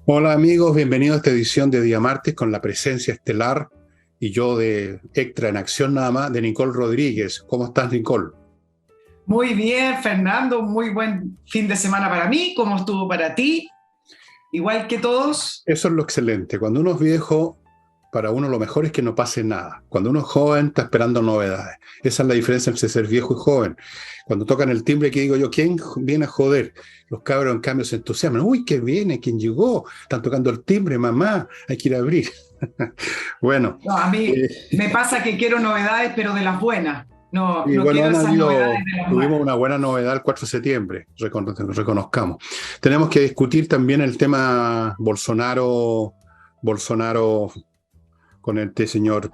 Hola amigos, bienvenidos a esta edición de Día Martes con la presencia estelar y yo de extra en acción nada más de Nicole Rodríguez. ¿Cómo estás, Nicole? Muy bien, Fernando, muy buen fin de semana para mí. ¿Cómo estuvo para ti? Igual que todos. Eso es lo excelente. Cuando uno es viejo, para uno lo mejor es que no pase nada. Cuando uno es joven, está esperando novedades. Esa es la diferencia entre ser viejo y joven. Cuando tocan el timbre, que digo yo, ¿quién viene a joder? Los cabros, en cambio, se entusiasman. Uy, ¿qué viene? ¿Quién llegó? Están tocando el timbre, mamá. Hay que ir a abrir. Bueno, No, a mí eh, me pasa que quiero novedades, pero de las buenas. No, y no bueno, quiero han esas novedades habido, de las tuvimos malas. una buena novedad el 4 de septiembre, reconozcamos. Tenemos que discutir también el tema Bolsonaro con este señor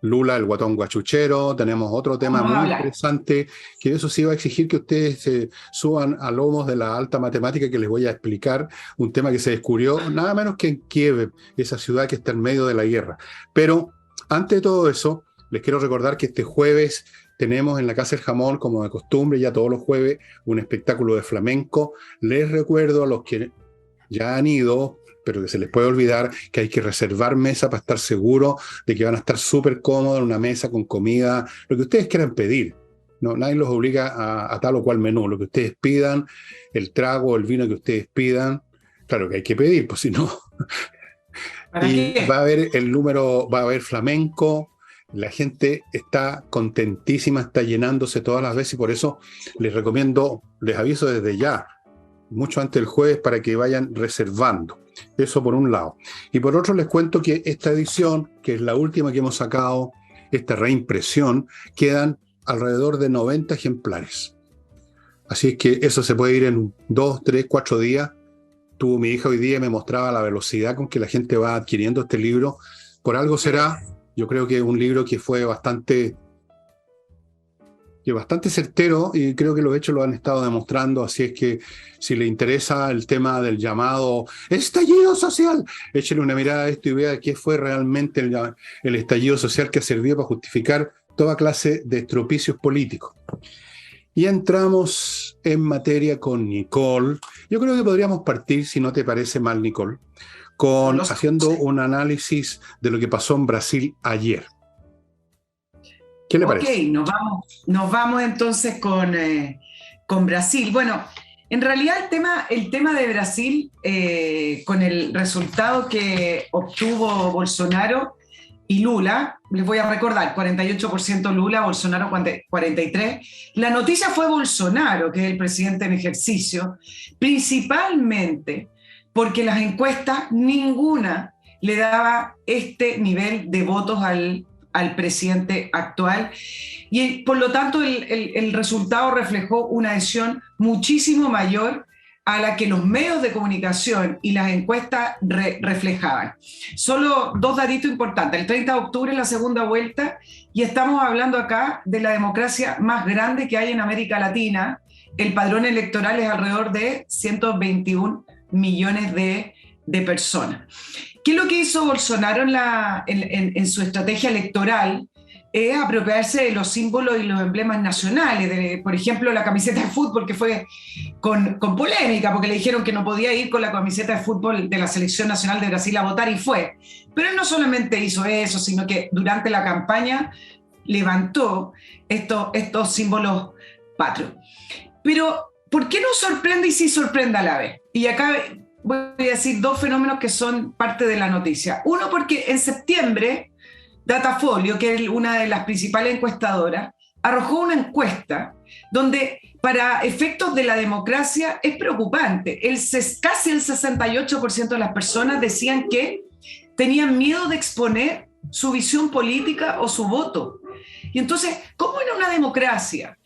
Lula, el guatón guachuchero. Tenemos otro tema Vamos a muy hablar. interesante, que eso sí va a exigir que ustedes se suban a lomos de la alta matemática que les voy a explicar, un tema que se descubrió nada menos que en Kiev, esa ciudad que está en medio de la guerra. Pero antes de todo eso, les quiero recordar que este jueves tenemos en la Casa del Jamón, como de costumbre, ya todos los jueves, un espectáculo de flamenco. Les recuerdo a los que ya han ido, pero que se les puede olvidar que hay que reservar mesa para estar seguro de que van a estar súper cómodos en una mesa con comida, lo que ustedes quieran pedir. No, nadie los obliga a tal o cual menú, lo que ustedes pidan, el trago, el vino que ustedes pidan, claro que hay que pedir, pues si no. ¿Para Y va a qué? haber el número, va a haber flamenco, la gente está contentísima, está llenándose todas las veces y por eso les recomiendo, les aviso desde ya, mucho antes del jueves para que vayan reservando. Eso por un lado. Y por otro les cuento que esta edición, que es la última que hemos sacado, esta reimpresión, quedan alrededor de 90 ejemplares. Así es que eso se puede ir en 2, 3, 4 días. Tuvo mi hija hoy día y me mostraba la velocidad con que la gente va adquiriendo este libro. Por algo será, yo creo que es un libro que bastante certero y creo que los hechos lo han estado demostrando, así es que si le interesa el tema del llamado estallido social, échele una mirada a esto y vea qué fue realmente el estallido social que sirvió para justificar toda clase de estropicios políticos. Y entramos en materia con Nicole. Yo creo que podríamos partir, si no te parece mal, Nicole, Por con los haciendo un análisis de lo que pasó en Brasil ayer. ¿Qué le Ok, parece? nos vamos entonces con Brasil. Bueno, en realidad el tema de Brasil, con el resultado que obtuvo Bolsonaro y Lula, les voy a recordar, 48% Lula, Bolsonaro 43%. La noticia fue Bolsonaro, que es el presidente en ejercicio, principalmente porque las encuestas, ninguna le daba este nivel de votos al presidente actual y por lo tanto el resultado reflejó una adhesión muchísimo mayor a la que los medios de comunicación y las encuestas reflejaban. Solo dos datitos importantes. El 30 de octubre la segunda vuelta y estamos hablando acá de la democracia más grande que hay en América Latina. El padrón electoral es alrededor de 121 millones de personas. ¿Qué es lo que hizo Bolsonaro en su estrategia electoral? Es apropiarse de los símbolos y los emblemas nacionales, por ejemplo, la camiseta de fútbol, que fue con polémica, porque le dijeron que no podía ir con la camiseta de fútbol de la Selección Nacional de Brasil a votar y fue. Pero él no solamente hizo eso, sino que durante la campaña levantó estos símbolos patrios. Pero, ¿por qué nos sorprende y sí sorprende a la vez? Y acá voy a decir dos fenómenos que son parte de la noticia. Uno, porque en septiembre, Datafolio, que es una de las principales encuestadoras, arrojó una encuesta donde para efectos de la democracia es preocupante. Casi el 68% de las personas decían que tenían miedo de exponer su visión política o su voto. Y entonces, ¿cómo era una democracia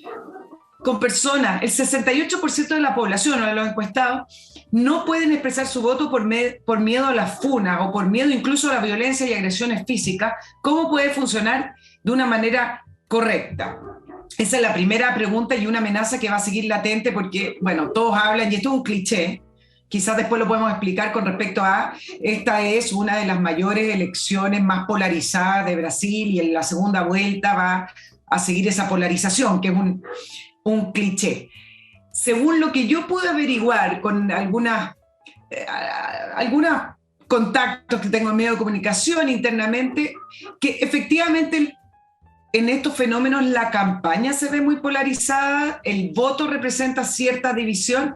con personas, el 68% de la población o de los encuestados, no pueden expresar su voto por miedo a la funa o por miedo incluso a la violencia y agresiones físicas? ¿Cómo puede funcionar de una manera correcta? Esa es la primera pregunta y una amenaza que va a seguir latente porque, bueno, todos hablan, y esto es un cliché, quizás después lo podemos explicar con respecto a, esta es una de las mayores elecciones más polarizadas de Brasil y en la segunda vuelta va a seguir esa polarización, que es un cliché. Según lo que yo pude averiguar con algunas algunos contactos que tengo en medio de comunicación internamente, que efectivamente en estos fenómenos la campaña se ve muy polarizada, el voto representa cierta división,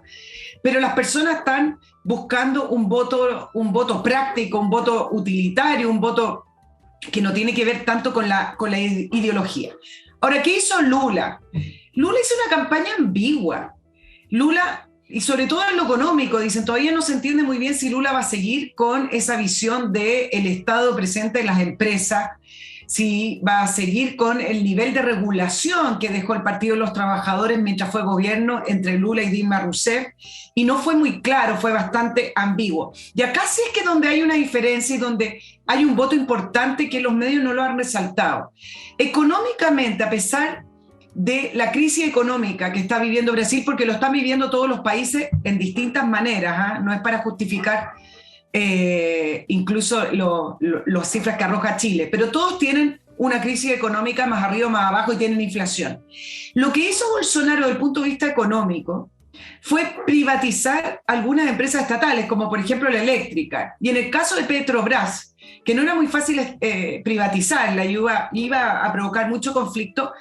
pero las personas están buscando un voto práctico, un voto utilitario, un voto que no tiene que ver tanto con la ideología. Ahora, ¿qué hizo Lula? Lula hizo una campaña ambigua. Lula, y sobre todo en lo económico, dicen, todavía no se entiende muy bien si Lula va a seguir con esa visión del Estado presente en las empresas, si va a seguir con el nivel de regulación que dejó el Partido de los Trabajadores mientras fue gobierno entre Lula y Dilma Rousseff, y no fue muy claro, fue bastante ambiguo. Y acá sí es que donde hay una diferencia y donde hay un voto importante que los medios no lo han resaltado. Económicamente, a pesar de la crisis económica que está viviendo Brasil, porque lo están viviendo todos los países en distintas maneras, no es para justificar incluso las cifras que arroja Chile, pero todos tienen una crisis económica más arriba, más abajo y tienen inflación. Lo que hizo Bolsonaro desde el punto de vista económico fue privatizar algunas empresas estatales, como por ejemplo la eléctrica. Y en el caso de Petrobras, que no era muy fácil privatizarla, iba a provocar mucho conflicto,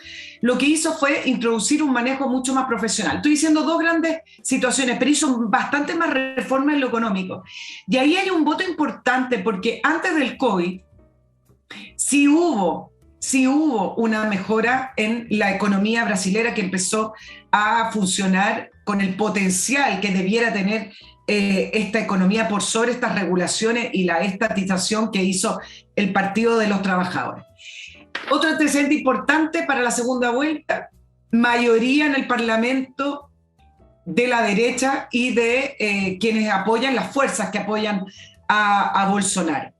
lo que hizo fue introducir un manejo mucho más profesional. Estoy diciendo dos grandes situaciones, pero hizo bastante más reformas en lo económico. Y ahí hay un voto importante, porque antes del COVID sí hubo una mejora en la economía brasilera que empezó a funcionar con el potencial que debiera tener esta economía por sobre estas regulaciones y la estatización que hizo el Partido de los Trabajadores. Otro antecedente importante para la segunda vuelta, mayoría en el Parlamento de la derecha y de quienes apoyan, las fuerzas que apoyan a Bolsonaro.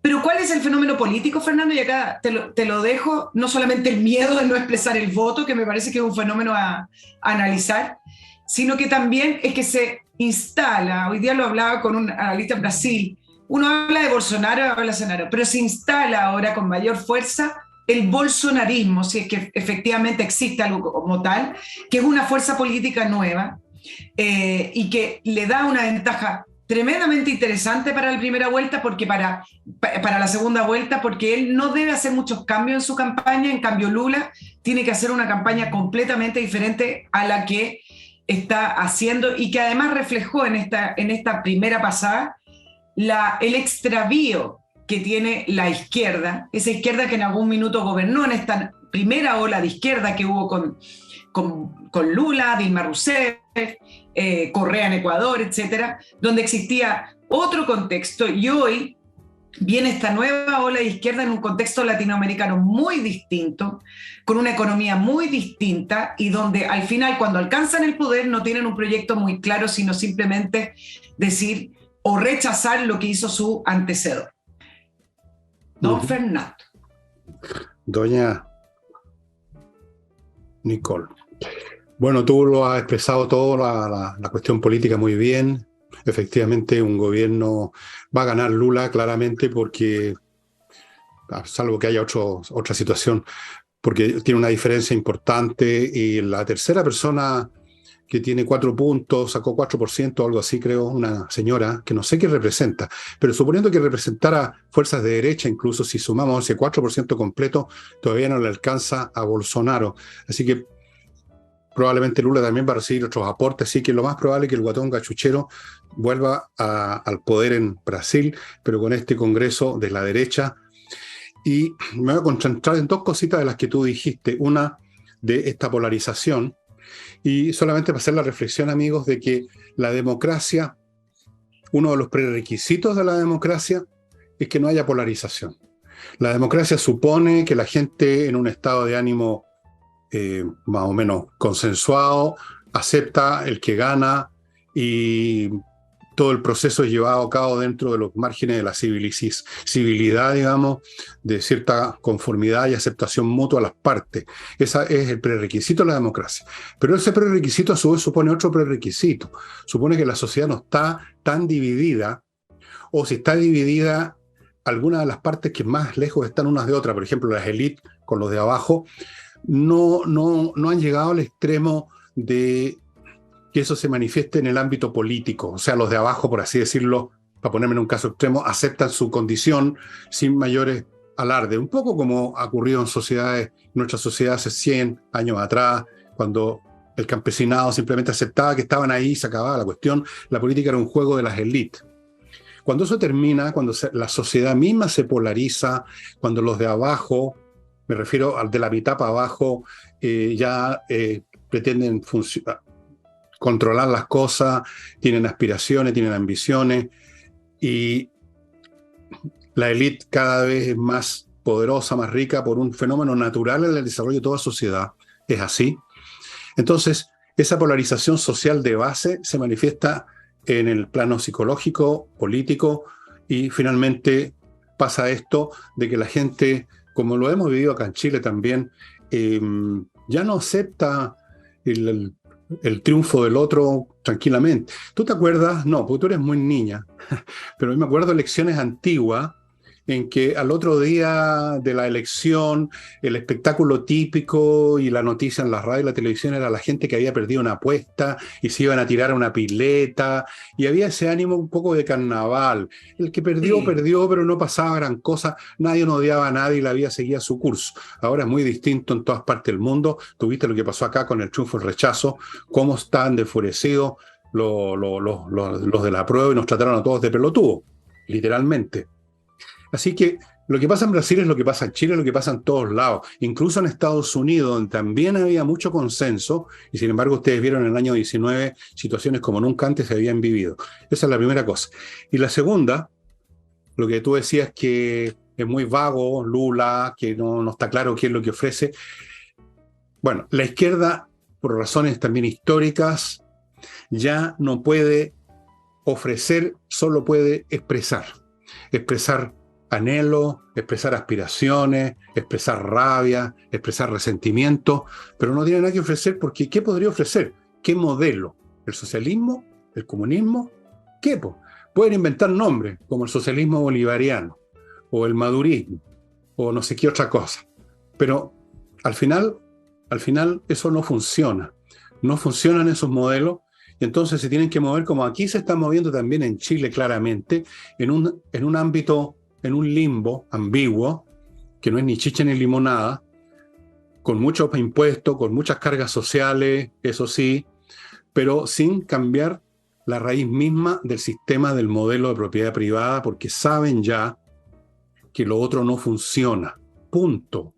Pero ¿cuál es el fenómeno político, Fernando? Y acá te lo dejo, no solamente el miedo de no expresar el voto, que me parece que es un fenómeno a analizar, sino que también es que se instala, hoy día lo hablaba con un analista en Brasil, uno habla de Bolsonaro, habla de Bolsonaro, pero se instala ahora con mayor fuerza el bolsonarismo, si es que efectivamente existe algo como tal, que es una fuerza política nueva y que le da una ventaja tremendamente interesante para la primera vuelta, porque para la segunda vuelta, porque él no debe hacer muchos cambios en su campaña. En cambio Lula tiene que hacer una campaña completamente diferente a la que está haciendo y que además reflejó en esta primera pasada el extravío que tiene la izquierda, esa izquierda que en algún minuto gobernó en esta primera ola de izquierda que hubo con Lula, Dilma Rousseff, Correa en Ecuador, etcétera, donde existía otro contexto, y hoy viene esta nueva ola de izquierda en un contexto latinoamericano muy distinto, con una economía muy distinta, y donde al final, cuando alcanzan el poder, no tienen un proyecto muy claro, sino simplemente decir o rechazar lo que hizo su antecedor. Don Fernando. Doña Nicole. Bueno, tú lo has expresado todo, la cuestión política muy bien. Efectivamente, un gobierno va a ganar Lula claramente porque, salvo que haya otra situación, porque tiene una diferencia importante y la tercera persona que tiene 4 puntos, sacó 4% o algo así, creo, una señora que no sé qué representa, pero suponiendo que representara fuerzas de derecha, incluso si sumamos ese 4% completo, todavía no le alcanza a Bolsonaro. Así que probablemente Lula también va a recibir otros aportes, así que lo más probable es que el guatón cachuchero vuelva al poder en Brasil, pero con este congreso de la derecha. Y me voy a concentrar en dos cositas de las que tú dijiste. Una, de esta polarización, y solamente para hacer la reflexión, amigos, de que la democracia, uno de los prerequisitos de la democracia es que no haya polarización. La democracia supone que la gente en un estado de ánimo más o menos consensuado acepta el que gana y todo el proceso es llevado a cabo dentro de los márgenes de la civilidad, digamos, de cierta conformidad y aceptación mutua a las partes. Ese es el prerequisito de la democracia. Pero ese prerequisito a su vez supone otro prerequisito. Supone que la sociedad no está tan dividida, o si está dividida, algunas de las partes que más lejos están unas de otras, por ejemplo, las élites con los de abajo, no han llegado al extremo de que eso se manifieste en el ámbito político. O sea, los de abajo, por así decirlo, para ponerme en un caso extremo, aceptan su condición sin mayores alardes. Un poco como ha ocurrido en nuestra sociedad hace 100 años atrás, cuando el campesinado simplemente aceptaba que estaban ahí y se acababa la cuestión. La política era un juego de las élites. Cuando eso termina, cuando la sociedad misma se polariza, cuando los de abajo, me refiero al de la mitad para abajo, pretenden controlar las cosas, tienen aspiraciones, tienen ambiciones, y la élite cada vez es más poderosa, más rica por un fenómeno natural en el desarrollo de toda sociedad. Es así. Entonces, esa polarización social de base se manifiesta en el plano psicológico, político, y finalmente pasa esto de que la gente, como lo hemos vivido acá en Chile también, ya no acepta el triunfo del otro tranquilamente. ¿Tú te acuerdas? No, porque tú eres muy niña, pero yo me acuerdo de elecciones antiguas en que al otro día de la elección, el espectáculo típico y la noticia en la radio y la televisión era la gente que había perdido una apuesta y se iban a tirar a una pileta, y había ese ánimo un poco de carnaval. El que perdió, perdió, pero no pasaba gran cosa, nadie odiaba a nadie y la vida seguía su curso. Ahora es muy distinto en todas partes del mundo. Tuviste lo que pasó acá con el triunfo y el rechazo, cómo están enfurecidos los de la prueba y nos trataron a todos de pelotudo, literalmente. Así que lo que pasa en Brasil es lo que pasa en Chile, es lo que pasa en todos lados. Incluso en Estados Unidos, donde también había mucho consenso, y sin embargo ustedes vieron en el año 19 situaciones como nunca antes se habían vivido. Esa es la primera cosa. Y la segunda, lo que tú decías que es muy vago, Lula, que no está claro qué es lo que ofrece. Bueno, la izquierda, por razones también históricas, ya no puede ofrecer, solo puede expresar anhelo, expresar aspiraciones, expresar rabia, expresar resentimiento, pero no tiene nada que ofrecer, porque ¿qué podría ofrecer? ¿Qué modelo? ¿El socialismo? ¿El comunismo? ¿Qué? Pueden inventar nombres como el socialismo bolivariano o el madurismo o no sé qué otra cosa, pero al final eso no funciona. No funcionan esos modelos, y entonces se tienen que mover como aquí se está moviendo también en Chile claramente, en un ámbito, en un limbo ambiguo, que no es ni chicha ni limonada, con muchos impuestos, con muchas cargas sociales, eso sí, pero sin cambiar la raíz misma del sistema del modelo de propiedad privada, porque saben ya que lo otro no funciona. Punto.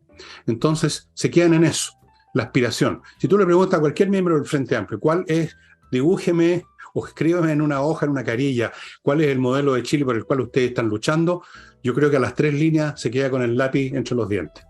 Entonces se quedan en eso, la aspiración. Si tú le preguntas a cualquier miembro del Frente Amplio, ¿cuál es? Dibújeme o escríbeme en una hoja, en una carilla, cuál es el modelo de Chile por el cual ustedes están luchando. Yo creo que a las 3 líneas se queda con el lápiz entre los dientes.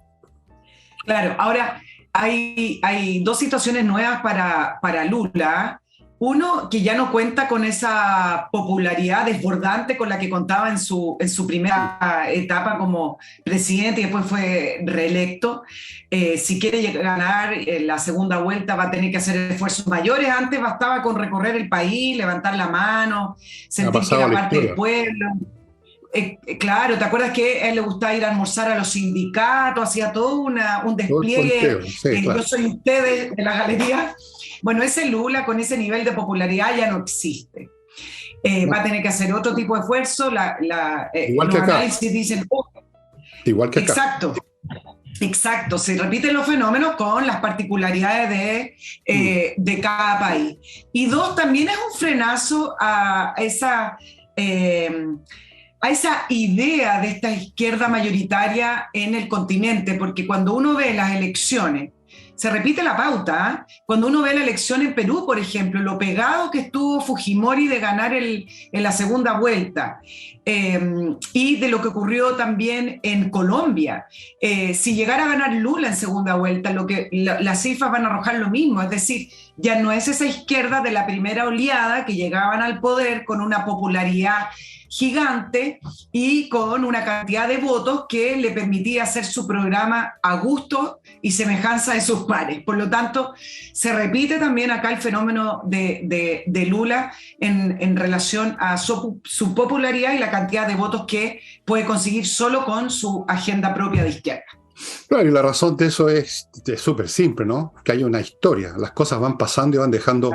Claro, ahora hay dos situaciones nuevas para Lula. Uno, que ya no cuenta con esa popularidad desbordante con la que contaba en su primera etapa como presidente y después fue reelecto. Si quiere ganar la segunda vuelta va a tener que hacer esfuerzos mayores. Antes bastaba con recorrer el país, levantar la mano, sentir que era parte del pueblo. Claro, ¿te acuerdas que a él le gustaba ir a almorzar a los sindicatos? Hacía todo un despliegue. Sí, claro. Yo soy usted de la galería. Bueno, ese Lula con ese nivel de popularidad ya no existe. Va a tener que hacer otro tipo de esfuerzo. Igual que acá. Los análisis dicen... Igual que acá. Exacto. Se repiten los fenómenos con las particularidades de cada país. Y dos, también es un frenazo a esa idea de esta izquierda mayoritaria en el continente, porque cuando uno ve las elecciones, se repite la pauta. Cuando uno ve la elección en Perú, por ejemplo, lo pegado que estuvo Fujimori de ganar en la segunda vuelta, y de lo que ocurrió también en Colombia. Si llegara a ganar Lula en segunda vuelta, las cifras van a arrojar lo mismo, es decir, ya no es esa izquierda de la primera oleada que llegaban al poder con una popularidad gigante y con una cantidad de votos que le permitía hacer su programa a gusto y semejanza de sus pares. Por lo tanto, se repite también acá el fenómeno de Lula en relación a su popularidad y la cantidad de votos que puede conseguir solo con su agenda propia de izquierda. Claro, y la razón de eso es súper simple, ¿no? Que hay una historia. Las cosas van pasando y van dejando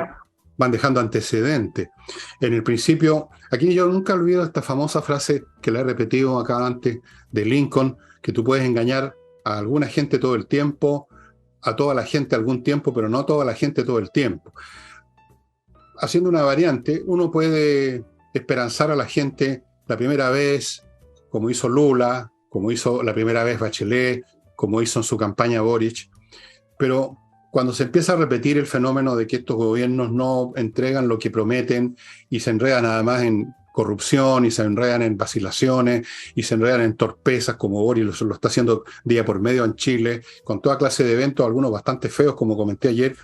van dejando antecedentes. En el principio, aquí yo nunca olvido esta famosa frase que la he repetido acá antes, de Lincoln, que tú puedes engañar a alguna gente todo el tiempo, a toda la gente algún tiempo, pero no a toda la gente todo el tiempo. Haciendo una variante, uno puede esperanzar a la gente la primera vez, como hizo Lula, como hizo la primera vez Bachelet, como hizo en su campaña Boric, pero cuando se empieza a repetir el fenómeno de que estos gobiernos no entregan lo que prometen y se enredan además en corrupción y se enredan en vacilaciones y se enredan en torpezas como Boric lo está haciendo día por medio en Chile, con toda clase de eventos, algunos bastante feos como comenté ayer,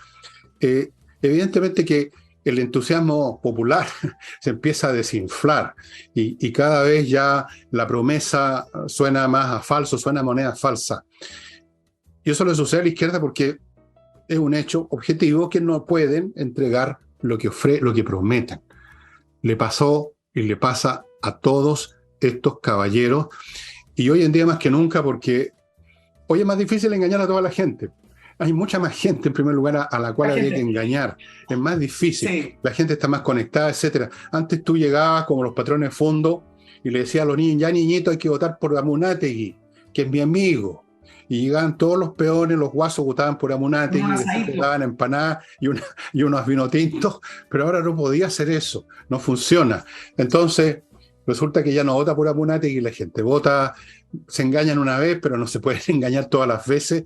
evidentemente que el entusiasmo popular se empieza a desinflar y cada vez ya la promesa suena más a falso, suena a moneda falsa. Y eso le sucede a la izquierda porque es un hecho objetivo que no pueden entregar lo que prometen. Le pasó y le pasa a todos estos caballeros, y hoy en día más que nunca, porque hoy es más difícil engañar a toda la gente. Hay mucha más gente, en primer lugar, a la cual habría que engañar. Es más difícil. Sí. La gente está más conectada, etcétera. Antes tú llegabas como los patrones de fondo y le decías a los niños, ya niñito, hay que votar por Amunátegui, que es mi amigo. Y llegaban todos los peones, los guasos votaban por Amunátegui, y daban empanadas y unos vino tintos, pero ahora no podía hacer eso, no funciona. Entonces, resulta que ya no vota por Amunátegui, la gente vota, se engañan una vez, pero no se pueden engañar todas las veces.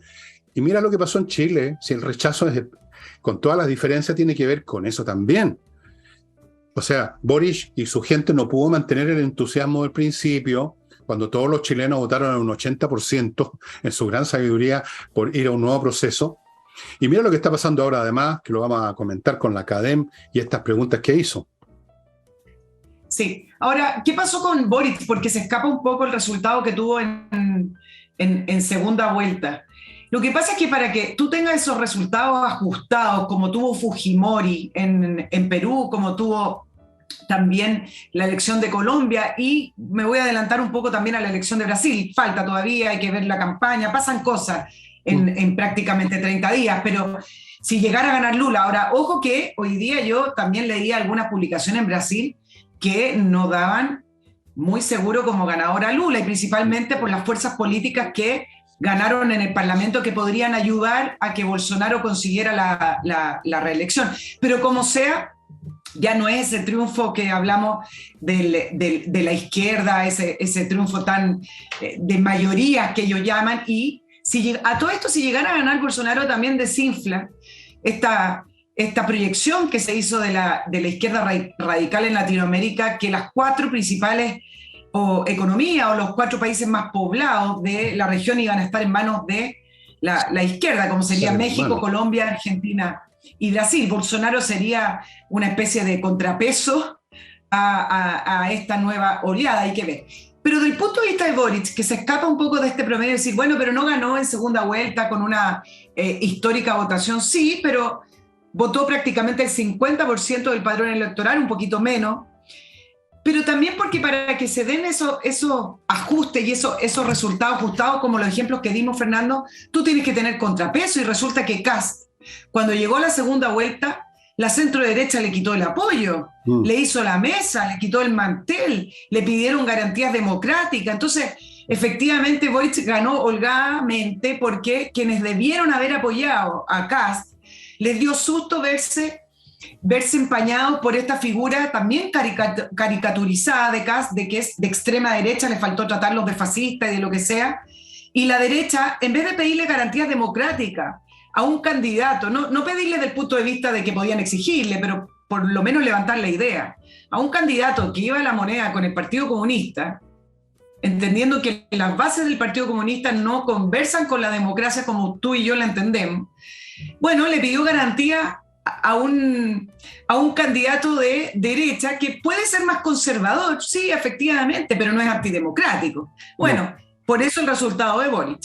Y mira lo que pasó en Chile, si el rechazo con todas las diferencias tiene que ver con eso también. O sea, Boric y su gente no pudo mantener el entusiasmo del principio, cuando todos los chilenos votaron en un 80%, en su gran sabiduría, por ir a un nuevo proceso. Y mira lo que está pasando ahora, además, que lo vamos a comentar con la Academ y estas preguntas que hizo. Sí. Ahora, ¿qué pasó con Boric? Porque se escapa un poco el resultado que tuvo en segunda vuelta. Lo que pasa es que para que tú tengas esos resultados ajustados, como tuvo Fujimori en Perú, como tuvo también la elección de Colombia, y me voy a adelantar un poco también a la elección de Brasil, falta todavía, hay que ver la campaña, pasan cosas en prácticamente 30 días, pero si llegara a ganar Lula, ahora, ojo que hoy día yo también leía algunas publicaciones en Brasil que no daban muy seguro como ganador a Lula, y principalmente por las fuerzas políticas que ganaron en el Parlamento, que podrían ayudar a que Bolsonaro consiguiera la reelección. Pero como sea, ya no es ese triunfo que hablamos de la izquierda, ese triunfo tan de mayoría que ellos llaman, y a todo esto, si llegara a ganar Bolsonaro, también desinfla esta proyección que se hizo de la izquierda radical en Latinoamérica, que las cuatro principales economías o los cuatro países más poblados de la región iban a estar en manos de la izquierda, como sería México, Colombia, Argentina y Brasil. Bolsonaro sería una especie de contrapeso a esta nueva oleada, hay que ver. Pero del punto de vista de Boric, que se escapa un poco de este promedio, de decir, bueno, pero no ganó en segunda vuelta con una histórica votación, sí, pero votó prácticamente el 50% del padrón electoral, un poquito menos, pero también porque para que se den esos ajustes y esos resultados ajustados, como los ejemplos que dimos, Fernando, tú tienes que tener contrapeso, y resulta que Kast, cuando llegó a la segunda vuelta, la centro-derecha le quitó el apoyo, le hizo la mesa, le quitó el mantel, le pidieron garantías democráticas. Entonces, efectivamente, Boric ganó holgadamente porque quienes debieron haber apoyado a Kast les dio susto verse empañado por esta figura también caricaturizada de Kast, de que es de extrema derecha, le faltó tratarlos de fascista y de lo que sea, y la derecha, en vez de pedirle garantías democráticas a un candidato, no pedirle desde el punto de vista de que podían exigirle, pero por lo menos levantar la idea, a un candidato que iba a la moneda con el Partido Comunista, entendiendo que las bases del Partido Comunista no conversan con la democracia como tú y yo la entendemos, bueno, le pidió garantía a un candidato de derecha que puede ser más conservador, sí, efectivamente, pero no es antidemocrático. Bueno, no. Por eso el resultado de Boric.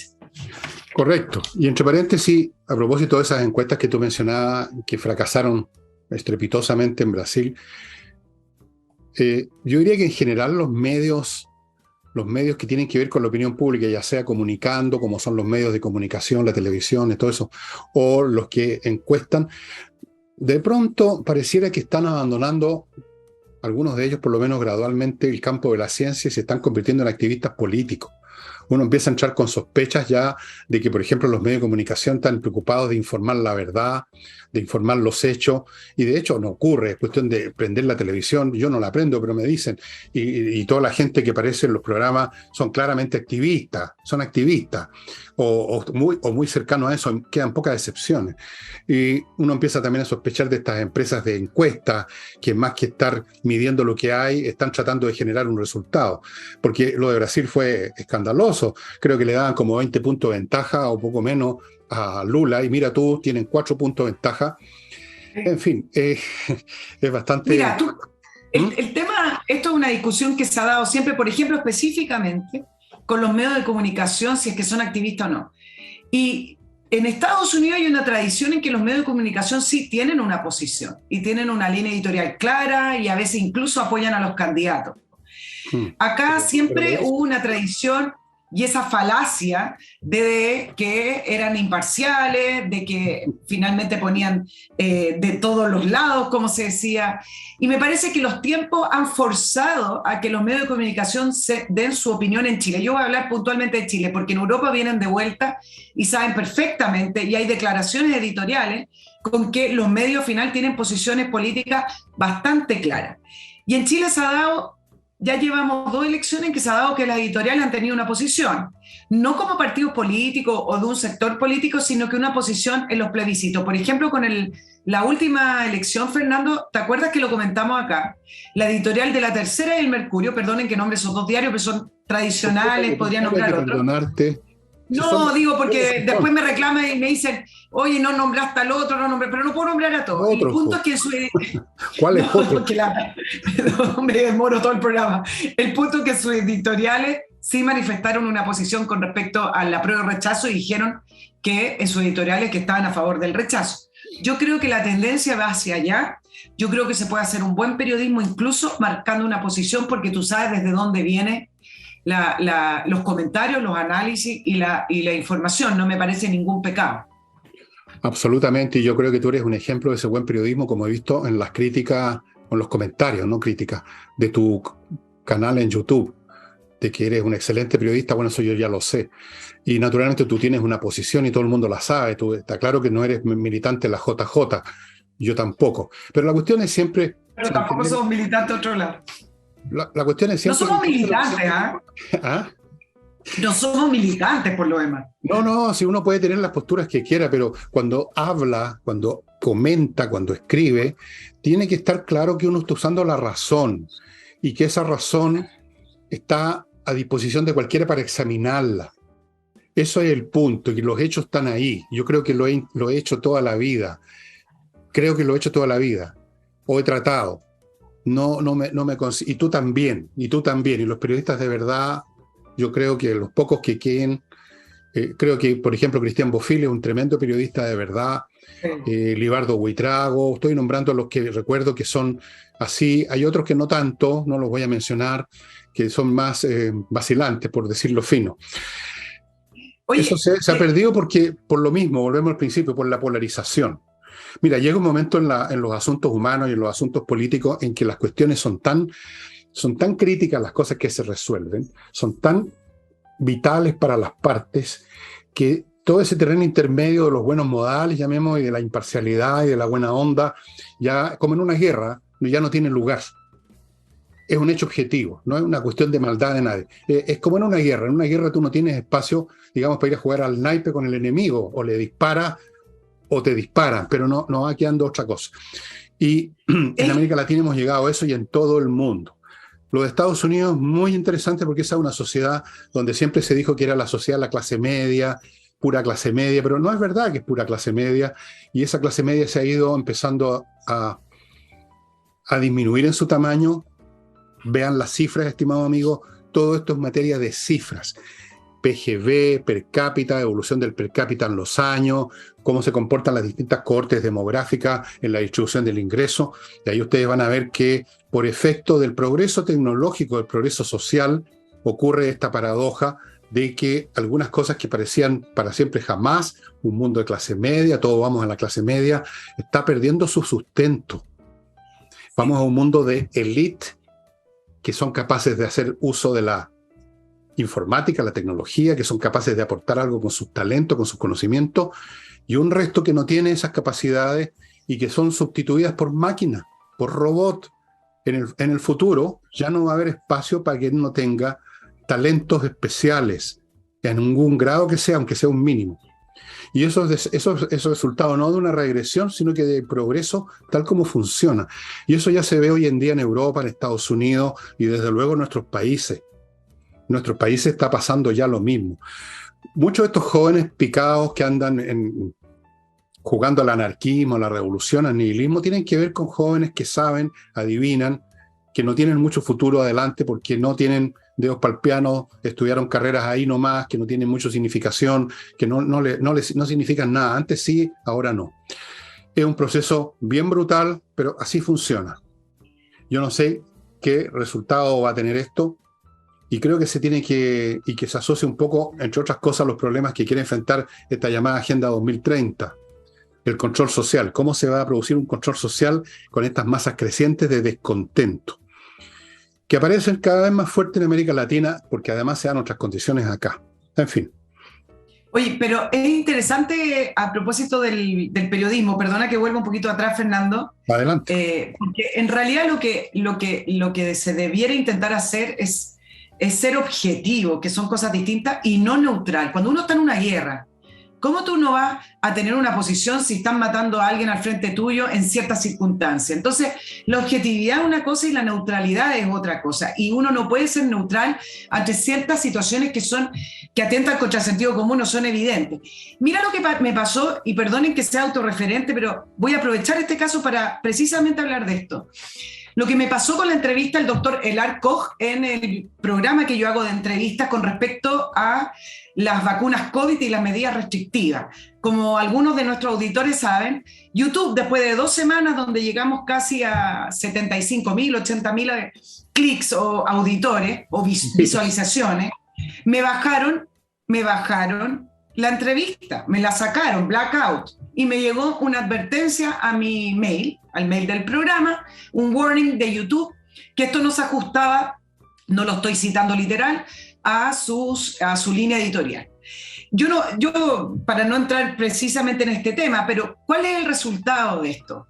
Correcto. Y entre paréntesis, a propósito de esas encuestas que tú mencionabas, que fracasaron estrepitosamente en Brasil, yo diría que en general los medios que tienen que ver con la opinión pública, ya sea comunicando, como son los medios de comunicación, la televisión y todo eso, o los que encuestan, de pronto pareciera que están abandonando, algunos de ellos por lo menos gradualmente, el campo de la ciencia y se están convirtiendo en activistas políticos. Uno empieza a entrar con sospechas ya de que, por ejemplo, los medios de comunicación están preocupados de informar la verdad, de informar los hechos, y de hecho no ocurre, es cuestión de prender la televisión, yo no la prendo, pero me dicen, y toda la gente que aparece en los programas son claramente activistas, son activistas, o muy cercanos a eso, quedan pocas excepciones. Y uno empieza también a sospechar de estas empresas de encuestas, que más que estar midiendo lo que hay, están tratando de generar un resultado, porque lo de Brasil fue escandaloso, creo que le daban como 20 puntos de ventaja o poco menos a Lula, y mira tú, tienen 4 puntos de ventaja. En fin, es bastante... Mira, ¿Mm? el tema, esto es una discusión que se ha dado siempre, por ejemplo, específicamente con los medios de comunicación, si es que son activistas o no. Y en Estados Unidos hay una tradición en que los medios de comunicación sí tienen una posición y tienen una línea editorial clara y a veces incluso apoyan a los candidatos. Acá siempre hubo una tradición y esa falacia de que eran imparciales, de que finalmente ponían de todos los lados, como se decía. Y me parece que los tiempos han forzado a que los medios de comunicación se den su opinión en Chile. Yo voy a hablar puntualmente de Chile, porque en Europa vienen de vuelta y saben perfectamente, y hay declaraciones editoriales con que los medios al final tienen posiciones políticas bastante claras. Y en Chile se ha dado... Ya llevamos 2 elecciones en que se ha dado que las editoriales han tenido una posición, no como partidos políticos o de un sector político, sino que una posición en los plebiscitos. Por ejemplo, con la última elección, Fernando, ¿te acuerdas que lo comentamos acá? La editorial de La Tercera y El Mercurio, perdonen que nombre esos 2 diarios, pero son tradicionales, podría nombrar otros. Perdonarte. No, digo, porque después me reclaman y me dicen, oye, no nombraste al otro, no nombré, pero no puedo nombrar a todos. El punto es que su... ¿Cuál es otro? No, hombre, demoro todo el programa. El punto es que sus editoriales sí manifestaron una posición con respecto a la prueba de rechazo y dijeron que en sus editoriales que estaban a favor del rechazo. Yo creo que la tendencia va hacia allá. Yo creo que se puede hacer un buen periodismo incluso marcando una posición porque tú sabes desde dónde viene los comentarios, los análisis y la información. No me parece ningún pecado. Absolutamente, y yo creo que tú eres un ejemplo de ese buen periodismo, como he visto en las críticas, o en los comentarios, no críticas, de tu canal en YouTube, de que eres un excelente periodista. Bueno, eso yo ya lo sé. Y naturalmente tú tienes una posición y todo el mundo la sabe. Tú, está claro que no eres militante de la JJ, yo tampoco. Pero la cuestión es siempre... Pero tampoco somos militantes de otro lado. La cuestión es siempre... No somos militantes, ¿ah? ¿Ah? No somos militantes, por lo demás. No, si uno puede tener las posturas que quiera, pero cuando habla, cuando comenta, cuando escribe, tiene que estar claro que uno está usando la razón y que esa razón está a disposición de cualquiera para examinarla. Eso es el punto, y los hechos están ahí. Yo creo que lo he hecho toda la vida. Creo que lo he hecho toda la vida. O he tratado. Y tú también, y los periodistas de verdad, yo creo que los pocos que queden, creo que, por ejemplo, Cristian Bofill es un tremendo periodista de verdad, Libardo Buitrago, estoy nombrando a los que recuerdo que son así, hay otros que no tanto, no los voy a mencionar, que son más vacilantes, por decirlo fino. Oye, eso se ha perdido porque, por lo mismo, volvemos al principio, por la polarización. Mira, llega un momento en los asuntos humanos y en los asuntos políticos en que las cuestiones son tan críticas, las cosas que se resuelven, son tan vitales para las partes, que todo ese terreno intermedio de los buenos modales, llamemos, y de la imparcialidad y de la buena onda, ya como en una guerra, ya no tiene lugar. Es un hecho objetivo, no es una cuestión de maldad de nadie. Es como en una guerra tú no tienes espacio, digamos, para ir a jugar al naipe con el enemigo, o le disparas o te disparan, pero no va quedando otra cosa. Y en América Latina hemos llegado a eso y en todo el mundo. Lo de Estados Unidos es muy interesante porque esa es una sociedad donde siempre se dijo que era la sociedad de la clase media, pura clase media, pero no es verdad que es pura clase media, y esa clase media se ha ido empezando a disminuir en su tamaño. Vean las cifras, estimado amigo, todo esto es materia de cifras. PGB, per cápita, evolución del per cápita en los años, cómo se comportan las distintas cohortes demográficas en la distribución del ingreso. De ahí ustedes van a ver que por efecto del progreso tecnológico, del progreso social, ocurre esta paradoja de que algunas cosas que parecían para siempre jamás, un mundo de clase media, todos vamos a la clase media, está perdiendo su sustento. Vamos a un mundo de élite que son capaces de hacer uso de la informática, la tecnología, que son capaces de aportar algo con sus talentos, con sus conocimientos, y un resto que no tiene esas capacidades y que son sustituidas por máquinas, por robots. En el futuro ya no va a haber espacio para que no tenga talentos especiales, en ningún grado que sea, aunque sea un mínimo. Y eso es resultado no de una regresión, sino que de progreso tal como funciona. Y eso ya se ve hoy en día en Europa, en Estados Unidos y desde luego en nuestros países. En nuestros países está pasando ya lo mismo. Muchos de estos jóvenes picados que andan jugando al anarquismo, a la revolución, al nihilismo, tienen que ver con jóvenes que saben, adivinan, que no tienen mucho futuro adelante porque no tienen dedos para el piano, estudiaron carreras ahí nomás, que no tienen mucha significación, que no significan nada. Antes sí, ahora no. Es un proceso bien brutal, pero así funciona. Yo no sé qué resultado va a tener esto, y creo que que se asocia un poco, entre otras cosas, a los problemas que quiere enfrentar esta llamada Agenda 2030. El control social, cómo se va a producir un control social con estas masas crecientes de descontento, que aparecen cada vez más fuertes en América Latina, porque además se dan otras condiciones acá. En fin. Oye, pero es interesante a propósito del periodismo, perdona que vuelva un poquito atrás, Fernando. Adelante. Porque en realidad lo que se debiera intentar hacer es ser objetivo, que son cosas distintas, y no neutral. Cuando uno está en una guerra, ¿cómo tú no vas a tener una posición si están matando a alguien al frente tuyo en ciertas circunstancias? Entonces, la objetividad es una cosa y la neutralidad es otra cosa. Y uno no puede ser neutral ante ciertas situaciones que atentan contra el sentido común o son evidentes. Mira lo que me pasó, y perdonen que sea autorreferente, pero voy a aprovechar este caso para precisamente hablar de esto. Lo que me pasó con la entrevista al doctor Elad Koch en el programa que yo hago de entrevistas con respecto a las vacunas COVID y las medidas restrictivas. Como algunos de nuestros auditores saben, YouTube, después de 2 semanas donde llegamos casi a 75.000, 80.000 clics o auditores o visualizaciones, me bajaron la entrevista, me la sacaron, blackout, y me llegó una advertencia a mi mail, al mail del programa, un warning de YouTube, que esto no se ajustaba, no lo estoy citando literal, a su línea editorial. Yo, para no entrar precisamente en este tema, pero ¿cuál es el resultado de esto?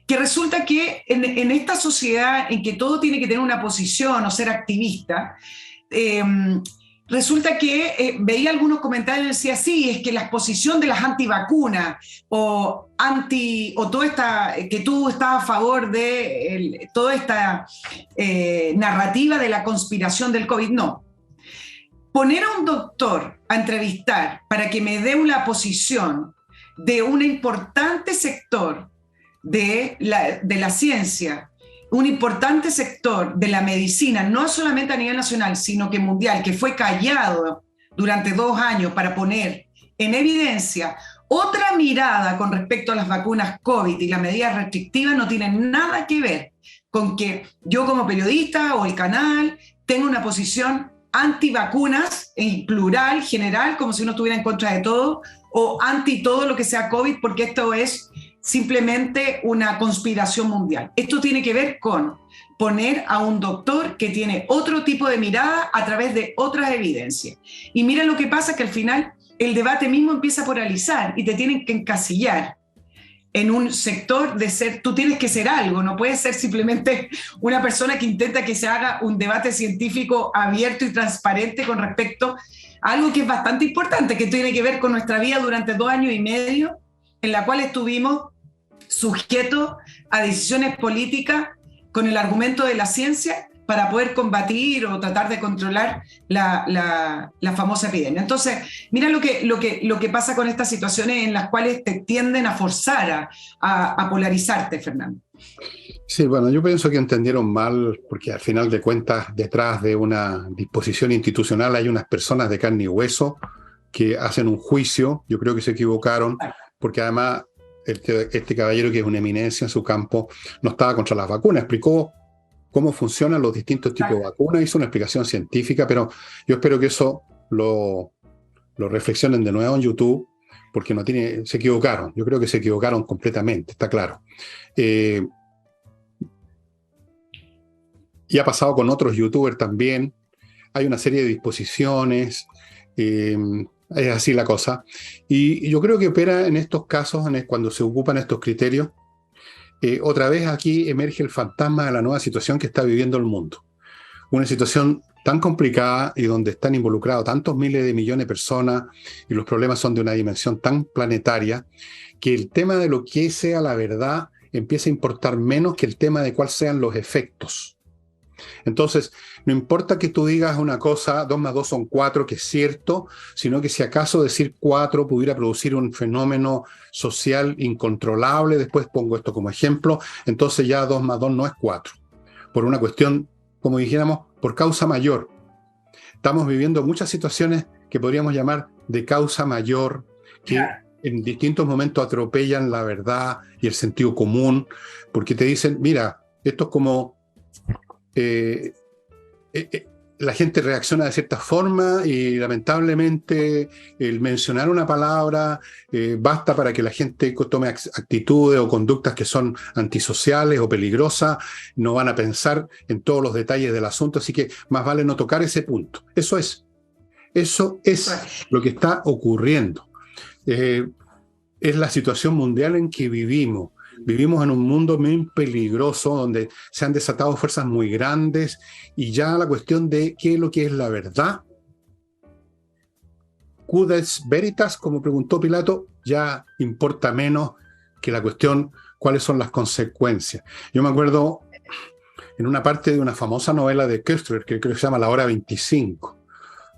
Que resulta que en esta sociedad en que todo tiene que tener una posición o ser activista, resulta que veía algunos comentarios y decía, sí, es que la exposición de las antivacunas o que tú estás a favor de toda esta narrativa de la conspiración del COVID. No. Poner a un doctor a entrevistar para que me dé una posición de un importante sector de la ciencia, un importante sector de la medicina, no solamente a nivel nacional, sino que mundial, que fue callado durante 2 años para poner en evidencia otra mirada con respecto a las vacunas COVID y las medidas restrictivas, no tiene nada que ver con que yo como periodista o el canal tenga una posición antivacunas en plural, general, como si uno estuviera en contra de todo, o anti todo lo que sea COVID, porque esto es simplemente una conspiración mundial. Esto tiene que ver con poner a un doctor que tiene otro tipo de mirada a través de otras evidencias. Y mira lo que pasa, que al final el debate mismo empieza a polarizar y te tienen que encasillar en un sector de ser, tú tienes que ser algo, no puedes ser simplemente una persona que intenta que se haga un debate científico abierto y transparente con respecto a algo que es bastante importante, que tiene que ver con nuestra vida durante 2 años y medio, en la cual estuvimos sujetos a decisiones políticas con el argumento de la ciencia para poder combatir o tratar de controlar la famosa epidemia. Entonces, mira lo que pasa con estas situaciones en las cuales te tienden a forzar a polarizarte, Fernando. Sí, bueno, yo pienso que entendieron mal, porque al final de cuentas, detrás de una disposición institucional hay unas personas de carne y hueso que hacen un juicio. Yo creo que se equivocaron, porque además este caballero, que es una eminencia en su campo, no estaba contra las vacunas, explicó cómo funcionan los distintos tipos de vacunas, hizo una explicación científica, pero yo espero que eso lo reflexionen de nuevo en YouTube, porque se equivocaron. Yo creo que se equivocaron completamente, está claro. Y ha pasado con otros youtubers también. Hay una serie de disposiciones, es así la cosa. Y yo creo que opera en estos casos, cuando se ocupan estos criterios, otra vez aquí emerge el fantasma de la nueva situación que está viviendo el mundo. Una situación tan complicada y donde están involucrados tantos miles de millones de personas y los problemas son de una dimensión tan planetaria, que el tema de lo que sea la verdad empieza a importar menos que el tema de cuáles sean los efectos. Entonces, no importa que tú digas una cosa, 2 más 2 son 4, que es cierto, sino que si acaso decir 4 pudiera producir un fenómeno social incontrolable, después pongo esto como ejemplo, entonces ya 2 más 2 no es 4, por una cuestión, como dijéramos, por causa mayor. Estamos viviendo muchas situaciones que podríamos llamar de causa mayor, que en distintos momentos atropellan la verdad y el sentido común, porque te dicen, mira, esto es como... la gente reacciona de cierta forma y lamentablemente el mencionar una palabra basta para que la gente tome actitudes o conductas que son antisociales o peligrosas, no van a pensar en todos los detalles del asunto, así que más vale no tocar ese punto. Eso es lo que está ocurriendo. Es la situación mundial en que vivimos. Vivimos en un mundo muy peligroso donde se han desatado fuerzas muy grandes y ya la cuestión de qué es lo que es la verdad, Cudes Veritas, como preguntó Pilato, ya importa menos que la cuestión cuáles son las consecuencias. Yo me acuerdo en una parte de una famosa novela de Koestler, que creo que se llama La Hora 25,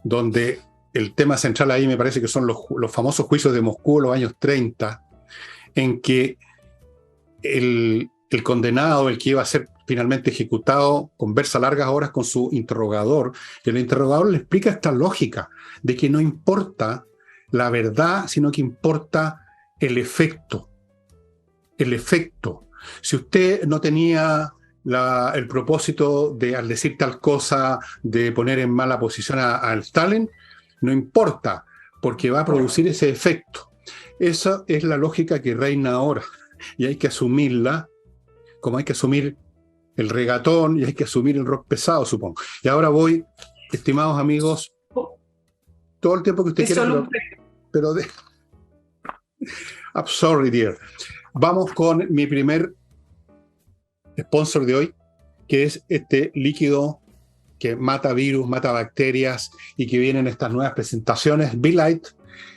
donde el tema central ahí me parece que son los famosos juicios de Moscú de los años 30, en que el condenado, el que iba a ser finalmente ejecutado, conversa largas horas con su interrogador, y el interrogador le explica esta lógica de que no importa la verdad, sino que importa el efecto. El efecto. Si usted no tenía el propósito de, al decir tal cosa, de poner en mala posición a Stalin, no importa, porque va a producir ese efecto. Esa es la lógica que reina ahora. Y hay que asumirla, como hay que asumir el regatón y hay que asumir el rock pesado, supongo. Y ahora voy, estimados amigos, todo el tiempo que usted quiera, pero I'm sorry, dear. Vamos con mi primer sponsor de hoy, que es este líquido que mata virus, mata bacterias y que viene en estas nuevas presentaciones, Be-Lite.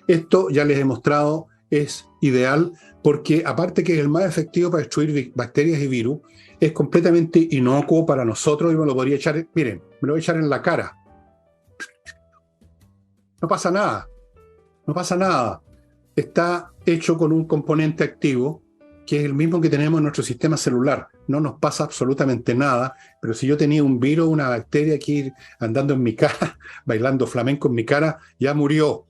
Esto ya les he mostrado, es ideal porque aparte que es el más efectivo para destruir bacterias y virus, es completamente inocuo para nosotros y me lo podría echar, miren, me lo voy a echar en la cara. No pasa nada, no pasa nada. Está hecho con un componente activo que es el mismo que tenemos en nuestro sistema celular. No nos pasa absolutamente nada, pero si yo tenía un virus, una bacteria aquí andando en mi cara, bailando flamenco en mi cara, ya murió.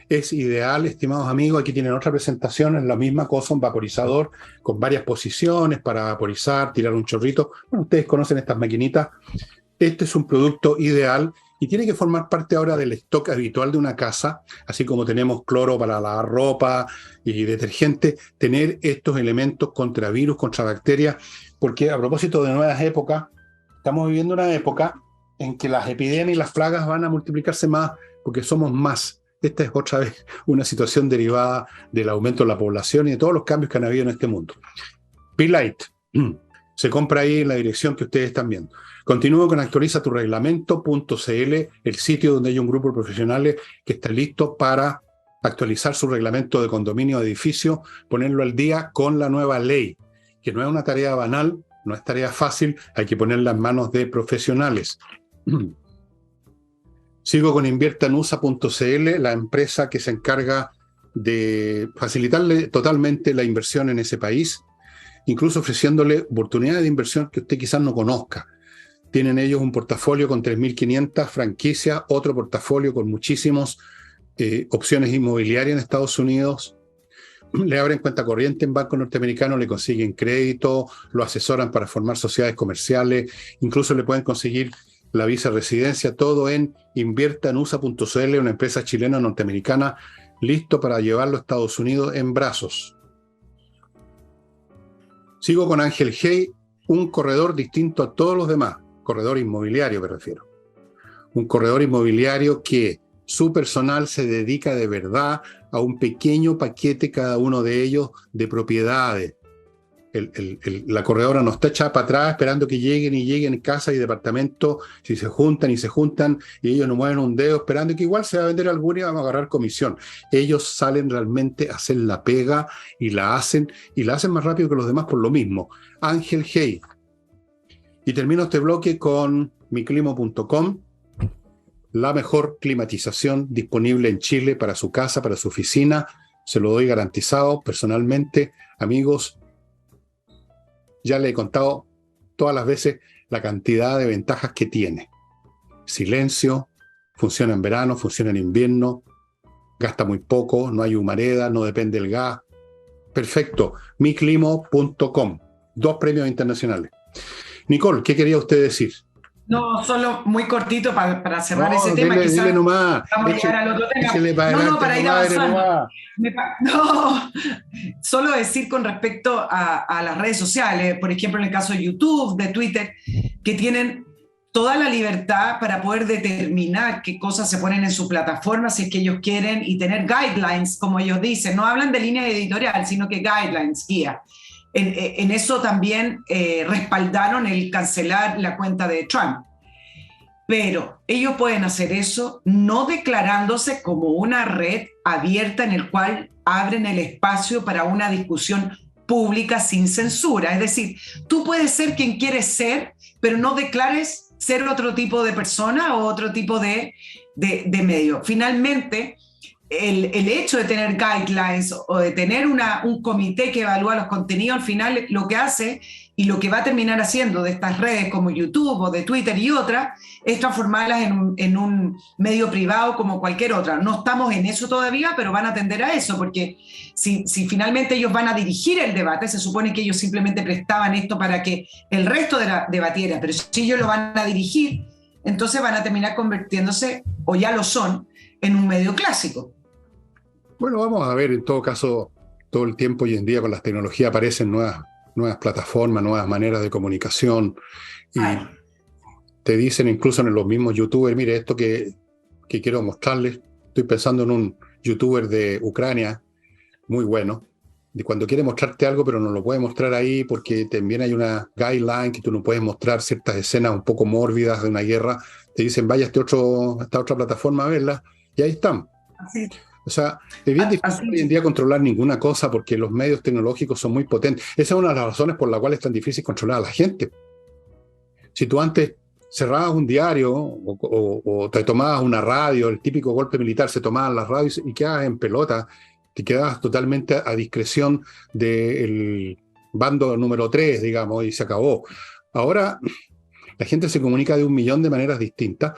Es ideal, estimados amigos. Aquí tienen otra presentación, es la misma cosa, un vaporizador con varias posiciones para vaporizar, tirar un chorrito. Bueno, ustedes conocen estas maquinitas. Este es un producto ideal y tiene que formar parte ahora del stock habitual de una casa, así como tenemos cloro para lavar ropa y detergente, tener estos elementos contra virus, contra bacterias, porque a propósito de nuevas épocas, estamos viviendo una época en que las epidemias y las plagas van a multiplicarse más porque somos más. Esta es otra vez una situación derivada del aumento de la población y de todos los cambios que han habido en este mundo. Be-Lite. Se compra ahí en la dirección que ustedes están viendo. Continúo con actualizatureglamento.cl, el sitio donde hay un grupo de profesionales que está listo para actualizar su reglamento de condominio o edificio, ponerlo al día con la nueva ley, que no es una tarea banal, no es tarea fácil, hay que ponerla en manos de profesionales. Sigo con inviertanusa.cl, la empresa que se encarga de facilitarle totalmente la inversión en ese país, incluso ofreciéndole oportunidades de inversión que usted quizás no conozca. Tienen ellos un portafolio con 3.500 franquicias, otro portafolio con muchísimas opciones inmobiliarias en Estados Unidos. Le abren cuenta corriente en bancos norteamericanos, le consiguen crédito, lo asesoran para formar sociedades comerciales, incluso le pueden conseguir la viceresidencia, todo en inviertanusa.cl, una empresa chilena norteamericana, listo para llevarlo a Estados Unidos en brazos. Sigo con Ángel Hey, un corredor distinto a todos los demás, corredor inmobiliario me refiero. Un corredor inmobiliario que su personal se dedica de verdad a un pequeño paquete, cada uno de ellos, de propiedades. La corredora no está echada para atrás esperando que lleguen casa y departamento, si se juntan y ellos no mueven un dedo esperando que igual se va a vender alguna y vamos a agarrar comisión. Ellos salen realmente a hacer la pega y la hacen más rápido que los demás por lo mismo. Ángel Hey. Y termino este bloque con miclimo.com, la mejor climatización disponible en Chile para su casa, para su oficina. Se lo doy garantizado personalmente, amigos. Ya le he contado todas las veces la cantidad de ventajas que tiene. Silencio, funciona en verano, funciona en invierno, gasta muy poco, no hay humareda, no depende del gas. Perfecto. miclimo.com. 2 premios internacionales. Nicole, ¿qué quería usted decir? No, solo muy cortito para cerrar ese tema. Dile nomás. Vamos a llegar al otro tema. Para ir avanzando. No, solo decir con respecto a las redes sociales, por ejemplo, en el caso de YouTube, de Twitter, que tienen toda la libertad para poder determinar qué cosas se ponen en su plataforma si es que ellos quieren y tener guidelines, como ellos dicen. No hablan de línea editorial, sino que guidelines, guía. En eso también respaldaron el cancelar la cuenta de Trump. Pero ellos pueden hacer eso no declarándose como una red abierta en el cual abren el espacio para una discusión pública sin censura. Es decir, tú puedes ser quien quieres ser, pero no declares ser otro tipo de persona o otro tipo de medio. Finalmente, el hecho de tener guidelines o de tener un comité que evalúa los contenidos, al final lo que hace y lo que va a terminar haciendo de estas redes como YouTube o de Twitter y otras es transformarlas en un medio privado como cualquier otra. No estamos en eso todavía, pero van a tender a eso, porque si finalmente ellos van a dirigir el debate, se supone que ellos simplemente prestaban esto para que el resto debatiera, pero si ellos lo van a dirigir, entonces van a terminar convirtiéndose, o ya lo son, en un medio clásico. Bueno, vamos a ver, en todo caso, todo el tiempo hoy en día con las tecnologías aparecen nuevas plataformas, nuevas maneras de comunicación, y te dicen incluso en los mismos youtubers, mire, esto que quiero mostrarles, estoy pensando en un youtuber de Ucrania, muy bueno, de cuando quiere mostrarte algo, pero no lo puede mostrar ahí porque también hay una guideline que tú no puedes mostrar ciertas escenas un poco mórbidas de una guerra, te dicen, vaya a esta otra plataforma a verla, y ahí están. Así. O sea, es bien difícil hoy en día controlar ninguna cosa porque los medios tecnológicos son muy potentes. Esa es una de las razones por las cuales es tan difícil controlar a la gente. Si tú antes cerrabas un diario o te tomabas una radio, el típico golpe militar, se tomaban las radios y quedabas en pelota, te quedabas totalmente a discreción del bando número 3, digamos, y se acabó. Ahora la gente se comunica de 1.000.000 de maneras distintas.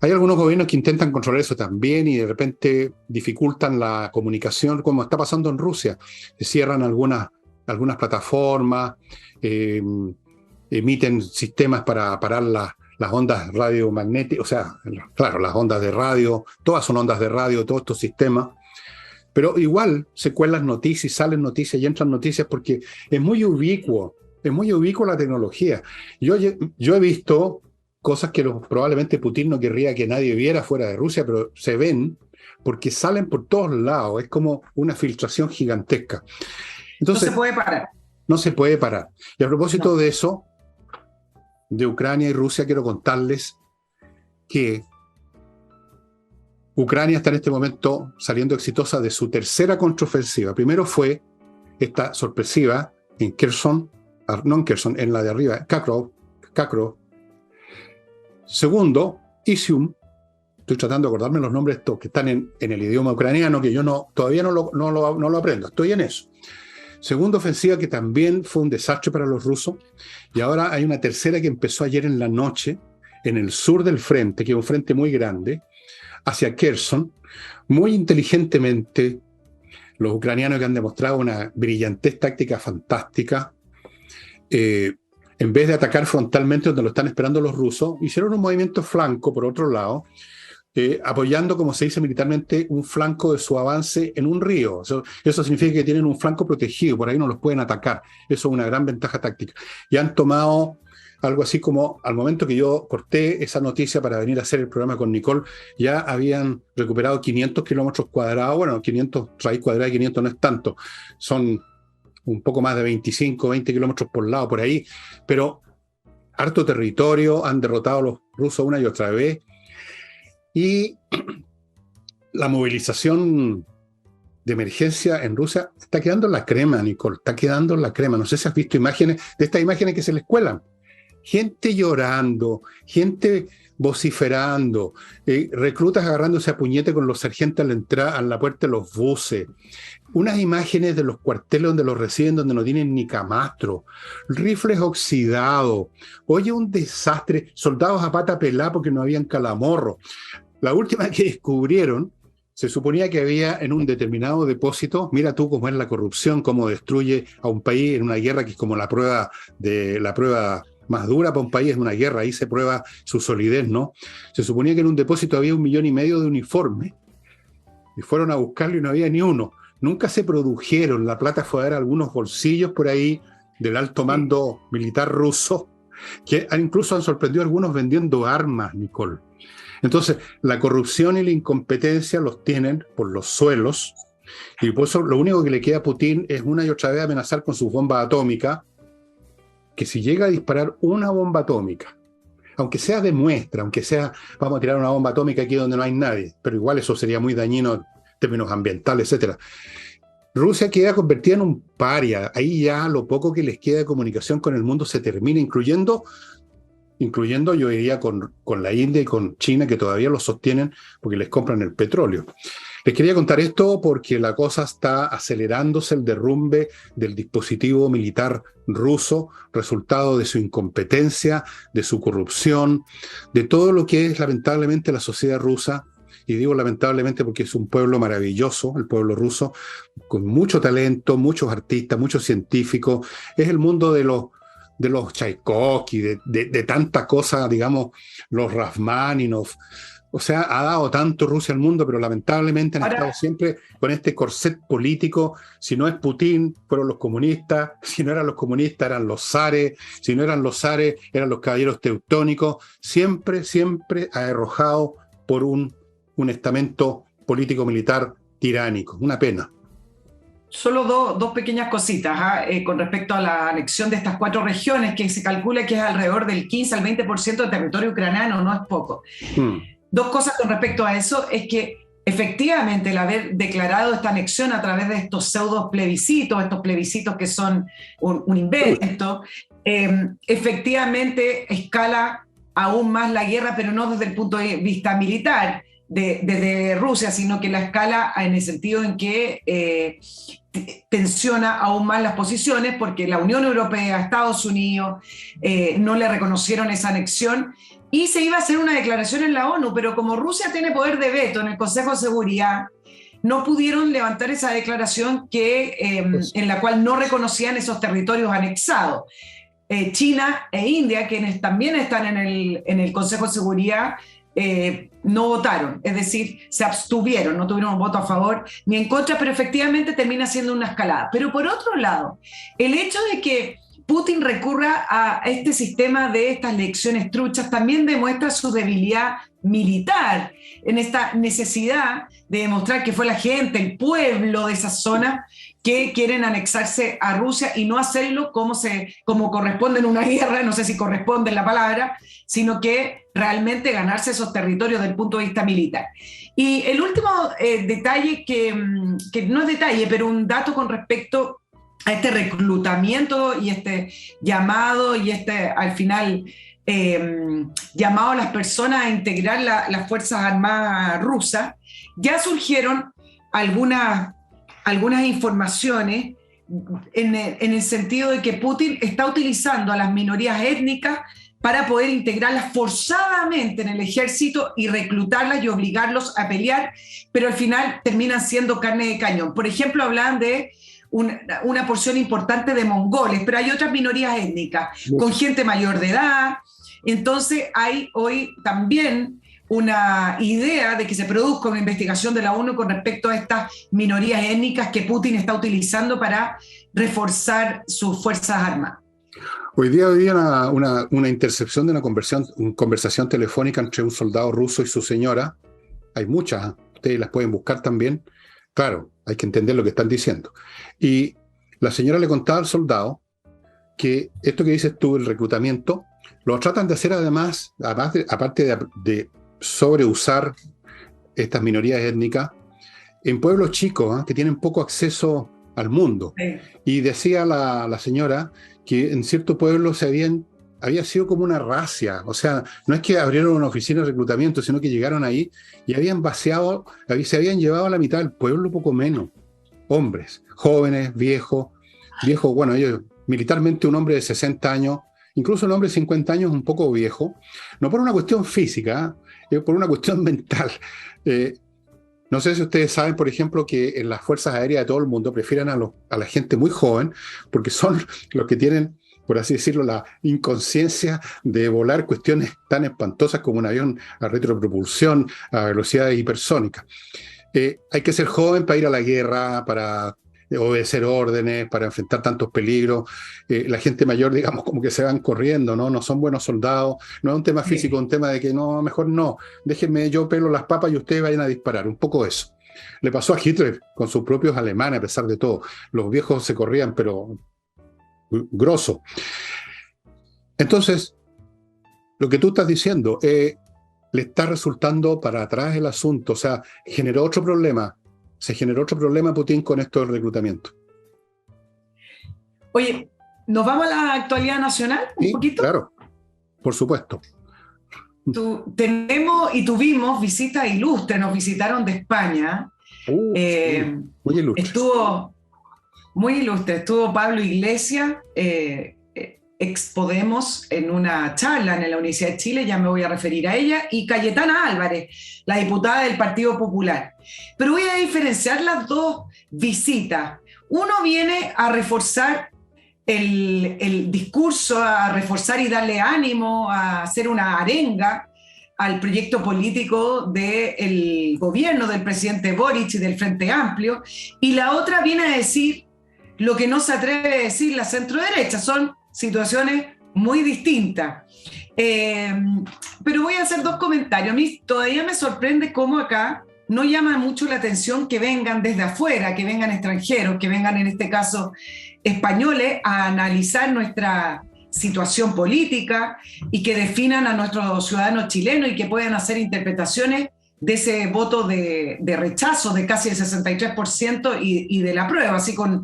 Hay algunos gobiernos que intentan controlar eso también y de repente dificultan la comunicación, como está pasando en Rusia. Se cierran algunas plataformas, emiten sistemas para parar las ondas radiomagnéticas, o sea, claro, las ondas de radio, todas son ondas de radio, todos estos sistemas. Pero igual se cuelan noticias, salen noticias y entran noticias porque es muy ubicuo. Es muy ubicuo la tecnología. Yo he visto cosas que probablemente Putin no querría que nadie viera fuera de Rusia, pero se ven porque salen por todos lados. Es como una filtración gigantesca. Entonces, no se puede parar. No se puede parar. Y a propósito de eso, de Ucrania y Rusia, quiero contarles que Ucrania está en este momento saliendo exitosa de su tercera contraofensiva. Primero fue esta sorpresiva en Kherson, no en Kherson, en la de arriba, Kharkov. Segundo, Izium. Estoy tratando de acordarme los nombres estos que están en el idioma ucraniano, que yo todavía no lo aprendo. Estoy en eso. Segunda ofensiva que también fue un desastre para los rusos. Y ahora hay una tercera que empezó ayer en la noche, en el sur del frente, que es un frente muy grande, hacia Kherson. Muy inteligentemente, los ucranianos que han demostrado una brillantez táctica fantástica, en vez de atacar frontalmente donde lo están esperando los rusos, hicieron un movimiento flanco, por otro lado, apoyando, como se dice militarmente, un flanco de su avance en un río. Eso significa que tienen un flanco protegido, por ahí no los pueden atacar. Eso es una gran ventaja táctica. Y han tomado algo así como, al momento que yo corté esa noticia para venir a hacer el programa con Nicole, ya habían recuperado 500 kilómetros cuadrados. Bueno, 500, raíz cuadrada de 500 no es tanto, son un poco más de 25, 20 kilómetros por lado, por ahí, pero harto territorio, han derrotado a los rusos una y otra vez, y la movilización de emergencia en Rusia está quedando en la crema, Nicole, está quedando en la crema. No sé si has visto imágenes, de estas imágenes que se les cuelan. Gente llorando, gente vociferando, reclutas agarrándose a puñete con los sargentos a la puerta de los buses, unas imágenes de los cuarteles donde los reciben, donde no tienen ni camastro, rifles oxidados, oye, un desastre, soldados a pata pelada porque no habían calamorro. La última que descubrieron, se suponía que había en un determinado depósito, mira tú cómo es la corrupción, cómo destruye a un país en una guerra, que es como la prueba más dura para un país, es una guerra, ahí se prueba su solidez, ¿no? Se suponía que en un depósito había 1,5 millones de uniformes, y fueron a buscarlo y no había ni uno. Nunca se produjeron, la plata fue a dar a algunos bolsillos por ahí del alto mando militar ruso, que incluso han sorprendido a algunos vendiendo armas, Nicole. Entonces, la corrupción y la incompetencia los tienen por los suelos, y por eso lo único que le queda a Putin es una y otra vez amenazar con sus bombas atómicas, que si llega a disparar una bomba atómica, aunque sea de muestra, aunque sea, vamos a tirar una bomba atómica aquí donde no hay nadie, pero igual eso sería muy dañino en términos ambientales, etc. Rusia queda convertida en un paria. Ahí ya lo poco que les queda de comunicación con el mundo se termina, incluyendo yo diría con la India y con China, que todavía lo sostienen porque les compran el petróleo. Les quería contar esto porque la cosa está acelerándose, el derrumbe del dispositivo militar ruso, resultado de su incompetencia, de su corrupción, de todo lo que es lamentablemente la sociedad rusa. Y digo lamentablemente porque es un pueblo maravilloso, el pueblo ruso, con mucho talento, muchos artistas, muchos científicos. Es el mundo de los Tchaikovsky, de tanta cosa, digamos, los Rachmaninoff. O sea, ha dado tanto Rusia al mundo, pero lamentablemente han estado siempre con este corset político. Si no es Putin, fueron los comunistas. Si no eran los comunistas, eran los zares. Si no eran los zares, eran los caballeros teutónicos. Siempre, siempre arrojado por un estamento político-militar tiránico. Una pena. Solo dos pequeñas cositas con respecto a la anexión de estas 4 regiones, que se calcula que es alrededor del 15 al 20% del territorio ucraniano, no es poco. 2 cosas con respecto a eso, es que efectivamente el haber declarado esta anexión a través de estos pseudo plebiscitos, estos plebiscitos que son un invento, efectivamente escala aún más la guerra, pero no desde el punto de vista militar desde Rusia, sino que la escala en el sentido en que tensiona aún más las posiciones, porque la Unión Europea, Estados Unidos no le reconocieron esa anexión, y se iba a hacer una declaración en la ONU, pero como Rusia tiene poder de veto en el Consejo de Seguridad, no pudieron levantar esa declaración en la cual no reconocían esos territorios anexados. China e India, quienes también están en el Consejo de Seguridad, no votaron, es decir, se abstuvieron, no tuvieron un voto a favor ni en contra, pero efectivamente termina siendo una escalada. Pero por otro lado, el hecho de que Putin recurra a este sistema de estas elecciones truchas también demuestra su debilidad militar, en esta necesidad de demostrar que fue la gente, el pueblo de esa zona, que quieren anexarse a Rusia y no hacerlo como corresponde en una guerra, no sé si corresponde la palabra, sino que realmente ganarse esos territorios desde el punto de vista militar. Y el último detalle, que no es detalle, pero un dato con respecto a este reclutamiento y este llamado y al final llamado a las personas a integrar las Fuerzas Armadas rusas, ya surgieron algunas informaciones en el sentido de que Putin está utilizando a las minorías étnicas para poder integrarlas forzadamente en el ejército y reclutarlas y obligarlos a pelear, pero al final terminan siendo carne de cañón. Por ejemplo, hablan de una porción importante de mongoles, pero hay otras minorías étnicas, con gente mayor de edad. Entonces hay hoy también una idea de que se produzca una investigación de la ONU con respecto a estas minorías étnicas que Putin está utilizando para reforzar sus fuerzas armadas. Hoy día una intercepción de una conversación telefónica entre un soldado ruso y su señora. Hay muchas, ustedes las pueden buscar también. Claro, hay que entender lo que están diciendo. Y la señora le contaba al soldado que esto que dices tú, el reclutamiento, lo tratan de hacer además aparte de sobreusar estas minorías étnicas, en pueblos chicos, que tienen poco acceso al mundo. Sí. Y decía la señora que en cierto pueblo había sido como una racia, o sea, no es que abrieron una oficina de reclutamiento, sino que llegaron ahí y se habían llevado a la mitad del pueblo, poco menos, hombres, jóvenes, viejos, bueno, ellos, militarmente un hombre de 60 años, incluso un hombre de 50 años un poco viejo, no por una cuestión física, por una cuestión mental. No sé si ustedes saben, por ejemplo, que en las fuerzas aéreas de todo el mundo prefieren a la gente muy joven, porque son los que tienen, por así decirlo, la inconsciencia de volar cuestiones tan espantosas como un avión a retropropulsión a velocidades hipersónicas. Hay que ser joven para ir a la guerra, para obedecer órdenes, para enfrentar tantos peligros. La gente mayor, digamos, como que se van corriendo, ¿no? No son buenos soldados. No es un tema físico, un tema de que no, mejor no. Déjenme, yo pelo las papas y ustedes vayan a disparar. Un poco eso. Le pasó a Hitler con sus propios alemanes, a pesar de todo. Los viejos se corrían, pero grosso. Entonces, lo que tú estás diciendo, le está resultando para atrás el asunto. O sea, generó otro problema. Se generó otro problema Putin con esto del reclutamiento. Oye, ¿nos vamos a la actualidad nacional un poquito? Claro, por supuesto. Tenemos y tuvimos visitas ilustres, nos visitaron de España. Sí, muy ilustre. Estuvo muy ilustre, estuvo Pablo Iglesias, ex Podemos, en una charla en la Universidad de Chile, ya me voy a referir a ella, y Cayetana Álvarez, la diputada del Partido Popular. Pero voy a diferenciar las dos visitas. Uno viene a reforzar el discurso, a reforzar y darle ánimo, a hacer una arenga al proyecto político del gobierno del presidente Boric y del Frente Amplio, y la otra viene a decir lo que no se atreve a decir la centroderecha. Son situaciones muy distintas. Pero voy a hacer dos comentarios. A mí todavía me sorprende cómo acá no llama mucho la atención que vengan desde afuera, que vengan extranjeros, que vengan en este caso españoles a analizar nuestra situación política y que definan a nuestros ciudadanos chilenos y que puedan hacer interpretaciones de ese voto de rechazo de casi el 63% y de la prueba, así con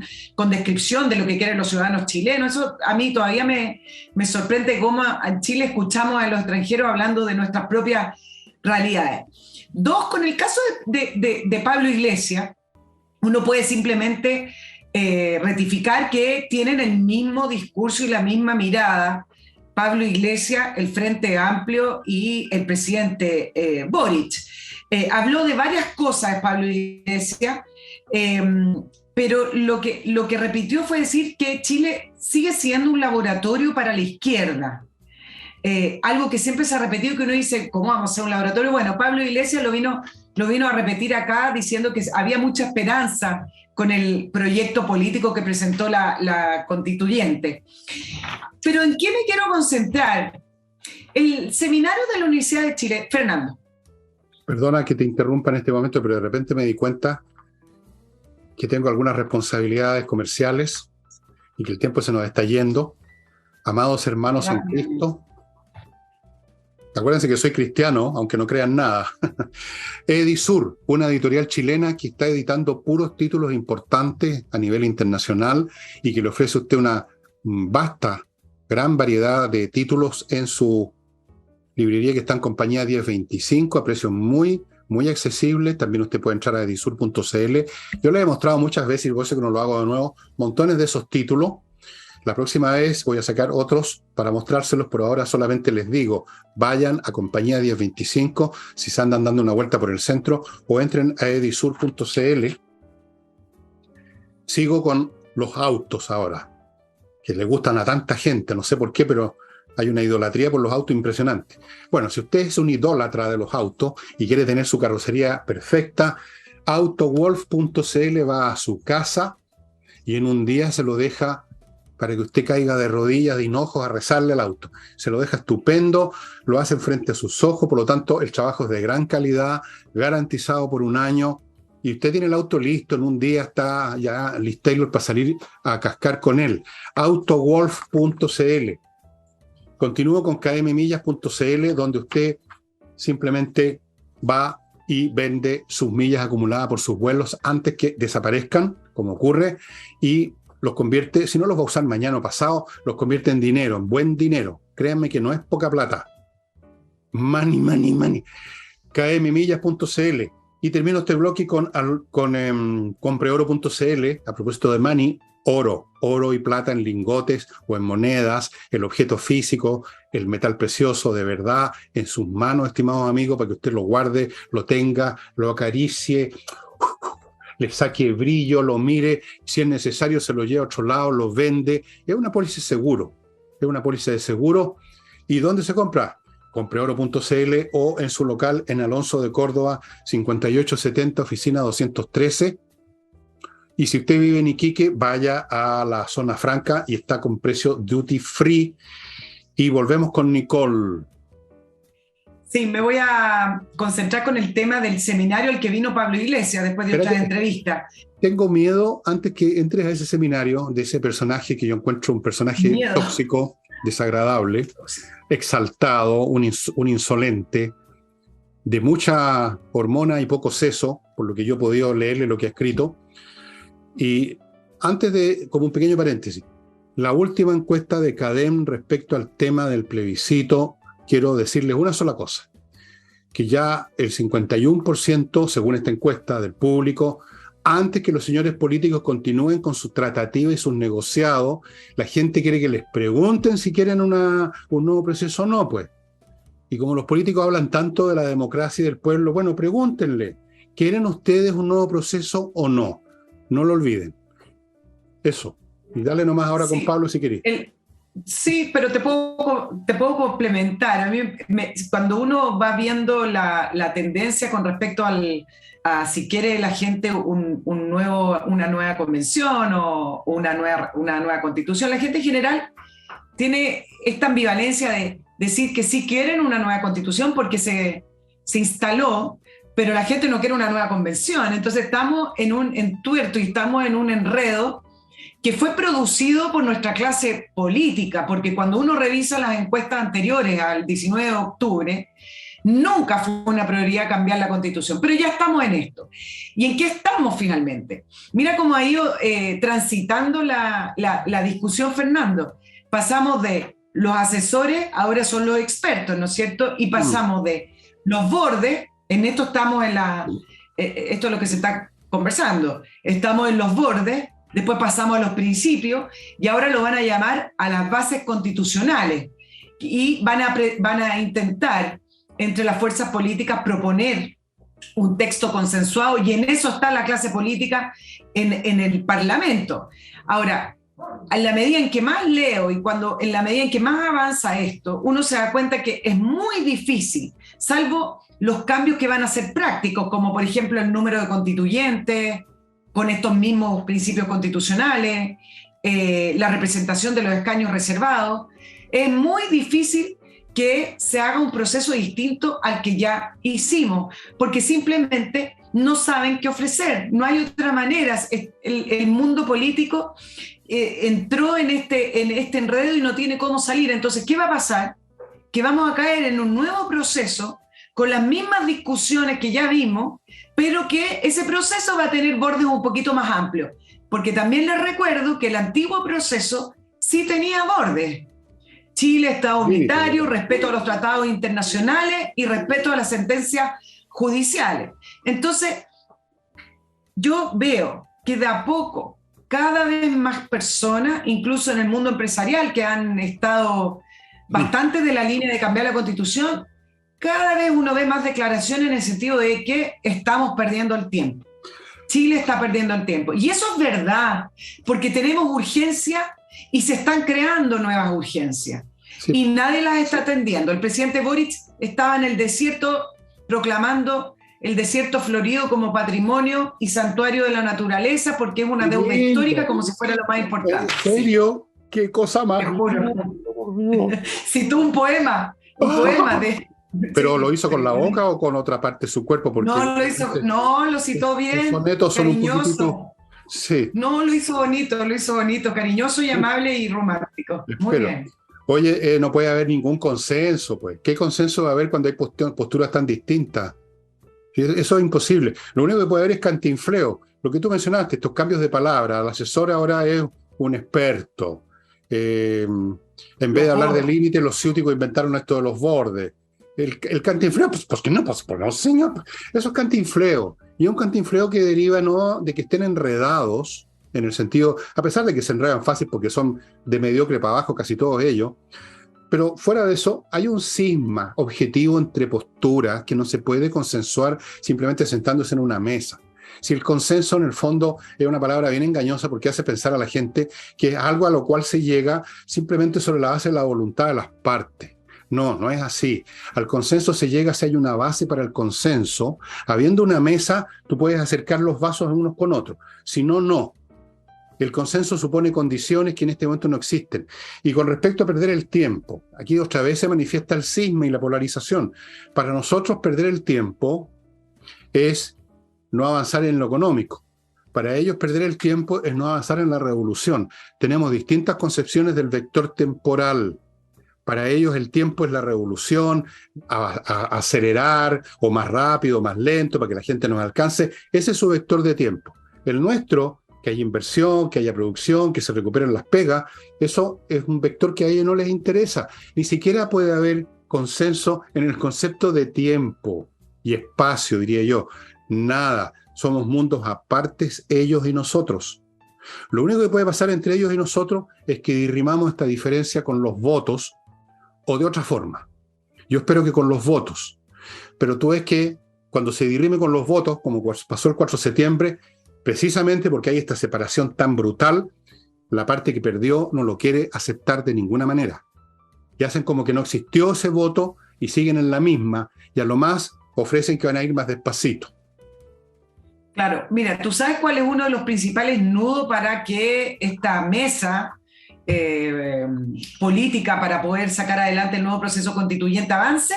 descripción de lo que quieren los ciudadanos chilenos. Eso a mí todavía me sorprende cómo en Chile escuchamos a los extranjeros hablando de nuestras propias realidades. Dos, con el caso de Pablo Iglesias, uno puede simplemente ratificar que tienen el mismo discurso y la misma mirada Pablo Iglesias, el Frente Amplio y el presidente Boric. Habló de varias cosas Pablo Iglesias, pero lo que repitió fue decir que Chile sigue siendo un laboratorio para la izquierda. Algo que siempre se ha repetido, que uno dice, ¿cómo vamos a ser un laboratorio? Bueno, Pablo Iglesias lo vino a repetir acá diciendo que había mucha esperanza con el proyecto político que presentó la constituyente. Pero ¿en qué me quiero concentrar? El seminario de la Universidad de Chile, Fernando. Perdona que te interrumpa en este momento, pero de repente me di cuenta que tengo algunas responsabilidades comerciales y que el tiempo se nos está yendo. Amados hermanos en Cristo, acuérdense que soy cristiano, aunque no crean nada. Edisur, una editorial chilena que está editando puros títulos importantes a nivel internacional y que le ofrece a usted una vasta, gran variedad de títulos en su librería, que está en compañía 1025 a precios muy, muy accesibles. También usted puede entrar a edisur.cl. Yo le he mostrado muchas veces, y por eso que no lo hago de nuevo, montones de esos títulos. La próxima vez voy a sacar otros para mostrárselos, pero ahora solamente les digo, vayan a compañía 1025 si se andan dando una vuelta por el centro, o entren a edisur.cl. Sigo con los autos ahora, que le gustan a tanta gente, no sé por qué, pero hay una idolatría por los autos impresionante. Bueno, si usted es un idólatra de los autos y quiere tener su carrocería perfecta, AutoWolf.cl va a su casa y en un día se lo deja para que usted caiga de rodillas, de hinojos, a rezarle al auto. Se lo deja estupendo, lo hacen frente a sus ojos, por lo tanto, el trabajo es de gran calidad, garantizado por un año, y usted tiene el auto listo, en un día está ya listo para salir a cascar con él. AutoWolf.cl. Continúo con kmmillas.cl, donde usted simplemente va y vende sus millas acumuladas por sus vuelos antes que desaparezcan, como ocurre, y los convierte, si no los va a usar mañana o pasado, los convierte en dinero, en buen dinero. Créanme que no es poca plata. Money, money, money. kmmillas.cl. Y termino este bloque con compreoro.cl, a propósito de money, oro y plata en lingotes o en monedas, el objeto físico, el metal precioso de verdad, en sus manos, estimados amigos, para que usted lo guarde, lo tenga, lo acaricie, le saque brillo, lo mire, si es necesario se lo lleva a otro lado, lo vende. Es una póliza de seguro, es una póliza de seguro. ¿Y dónde se compra? Compreoro.cl o en su local en Alonso de Córdoba, 5870, oficina 213. Y si usted vive en Iquique, vaya a la zona franca y está con precio duty free. Y volvemos con Nicole. Sí, me voy a concentrar con el tema del seminario al que vino Pablo Iglesias después de otra entrevista. Tengo miedo, antes que entres a ese seminario, de ese personaje que yo encuentro un personaje tóxico, desagradable, exaltado, un insolente, de mucha hormona y poco seso, por lo que yo he podido leerle lo que ha escrito. Y antes de, como un pequeño paréntesis, la última encuesta de CADEM respecto al tema del plebiscito, quiero decirles una sola cosa, que ya el 51%, según esta encuesta del público, antes que los señores políticos continúen con sus tratativas y sus negociados, la gente quiere que les pregunten si quieren un nuevo proceso o no, pues. Y como los políticos hablan tanto de la democracia y del pueblo, bueno, pregúntenle, ¿quieren ustedes un nuevo proceso o no? No lo olviden. Eso. Y dale nomás ahora con Pablo si querés. Sí, pero te puedo complementar. A mí, cuando uno va viendo la tendencia con respecto a si quiere la gente una nueva convención o una nueva constitución, la gente en general tiene esta ambivalencia de decir que sí quieren una nueva constitución porque se instaló, pero la gente no quiere una nueva convención. Entonces estamos en un entuerto y estamos en un enredo que fue producido por nuestra clase política, porque cuando uno revisa las encuestas anteriores al 19 de octubre, nunca fue una prioridad cambiar la Constitución, pero ya estamos en esto. ¿Y en qué estamos finalmente? Mira cómo ha ido transitando la discusión, Fernando. Pasamos de los asesores, ahora son los expertos, ¿no es cierto? Y pasamos de los bordes, en esto estamos esto es lo que se está conversando, estamos en los bordes. Después pasamos a los principios y ahora lo van a llamar a las bases constitucionales y van a intentar entre las fuerzas políticas proponer un texto consensuado y en eso está la clase política en el Parlamento. Ahora, en la medida en que más leo y en la medida en que más avanza esto, uno se da cuenta que es muy difícil, salvo los cambios que van a ser prácticos, como por ejemplo el número de constituyentes, con estos mismos principios constitucionales, la representación de los escaños reservados, es muy difícil que se haga un proceso distinto al que ya hicimos, porque simplemente no saben qué ofrecer, no hay otra manera. El mundo político entró en este enredo y no tiene cómo salir. Entonces, ¿qué va a pasar? Que vamos a caer en un nuevo proceso con las mismas discusiones que ya vimos, pero que ese proceso va a tener bordes un poquito más amplios. Porque también les recuerdo que el antiguo proceso sí tenía bordes. Chile, Estado unitario, respeto a los tratados internacionales y respeto a las sentencias judiciales. Entonces, yo veo que de a poco, cada vez más personas, incluso en el mundo empresarial, que han estado bastante de la línea de cambiar la Constitución, cada vez uno ve más declaraciones en el sentido de que estamos perdiendo el tiempo. Chile está perdiendo el tiempo. Y eso es verdad, porque tenemos urgencia y se están creando nuevas urgencias. Sí. Y nadie las está atendiendo. El presidente Boric estaba en el desierto proclamando el desierto florido como patrimonio y santuario de la naturaleza, porque es una deuda histórica como si fuera lo más importante. ¿En serio? ¿Qué cosa más? Te juro. Citó un poema de... ¿Pero lo hizo con la boca o con otra parte de su cuerpo? Porque lo citó bien, los sonetos son un poquitito... Sí. No, lo hizo bonito, cariñoso y amable y romántico. Muy bien. Oye, no puede haber ningún consenso, pues. ¿Qué consenso va a haber cuando hay posturas tan distintas? Eso es imposible. Lo único que puede haber es cantinfleo. Lo que tú mencionaste, estos cambios de palabra. El asesor ahora es un experto. En vez de hablar de límites, los ciúticos inventaron esto de los bordes. El cantinfleo, pues que no, pues no, señor. Eso es cantinfleo. Y es un cantinfleo que deriva no de que estén enredados, en el sentido, a pesar de que se enredan fácil porque son de mediocre para abajo casi todos ellos, pero fuera de eso hay un cisma objetivo entre posturas que no se puede consensuar simplemente sentándose en una mesa. Si el consenso en el fondo es una palabra bien engañosa porque hace pensar a la gente que es algo a lo cual se llega simplemente sobre la base de la voluntad de las partes. No, no es así. Al consenso se llega si hay una base para el consenso. Habiendo una mesa, tú puedes acercar los vasos unos con otros. Si no, no. El consenso supone condiciones que en este momento no existen. Y con respecto a perder el tiempo, aquí otra vez se manifiesta el cisma y la polarización. Para nosotros perder el tiempo es no avanzar en lo económico. Para ellos perder el tiempo es no avanzar en la revolución. Tenemos distintas concepciones del vector temporal. Para ellos el tiempo es la revolución, acelerar o más rápido, más lento, para que la gente nos alcance. Ese es su vector de tiempo. El nuestro, que haya inversión, que haya producción, que se recuperen las pegas, eso es un vector que a ellos no les interesa. Ni siquiera puede haber consenso en el concepto de tiempo y espacio, diría yo. Nada. Somos mundos apartes, ellos y nosotros. Lo único que puede pasar entre ellos y nosotros es que dirimamos esta diferencia con los votos o de otra forma. Yo espero que con los votos. Pero tú ves que cuando se dirime con los votos, como pasó el 4 de septiembre, precisamente porque hay esta separación tan brutal, la parte que perdió no lo quiere aceptar de ninguna manera. Y hacen como que no existió ese voto y siguen en la misma, y a lo más ofrecen que van a ir más despacito. Claro, mira, ¿tú sabes cuál es uno de los principales nudos para que esta mesa política para poder sacar adelante el nuevo proceso constituyente avance?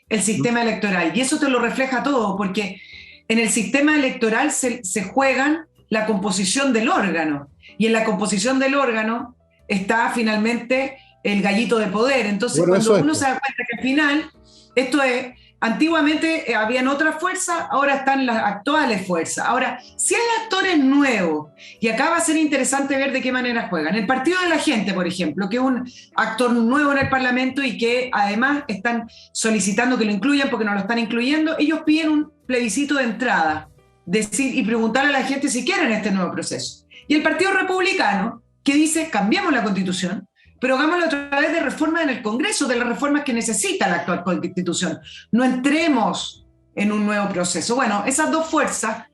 El sistema electoral. Y eso te lo refleja todo, porque en el sistema electoral se juegan la composición del órgano. Y en la composición del órgano está finalmente el gallito de poder. Entonces, bueno, cuando uno se da cuenta que al final, esto es, antiguamente habían otras fuerzas, ahora están las actuales fuerzas. Ahora, si hay actores nuevos, y acá va a ser interesante ver de qué manera juegan. El Partido de la Gente, por ejemplo, que es un actor nuevo en el Parlamento y que además están solicitando que lo incluyan porque no lo están incluyendo, ellos piden un plebiscito de entrada, decir y preguntar a la gente si quieren este nuevo proceso. Y el Partido Republicano, que dice, cambiamos la Constitución, pero hagámoslo a través de reformas en el Congreso, de las reformas que necesita la actual Constitución. No entremos en un nuevo proceso. Bueno, esas dos fuerzas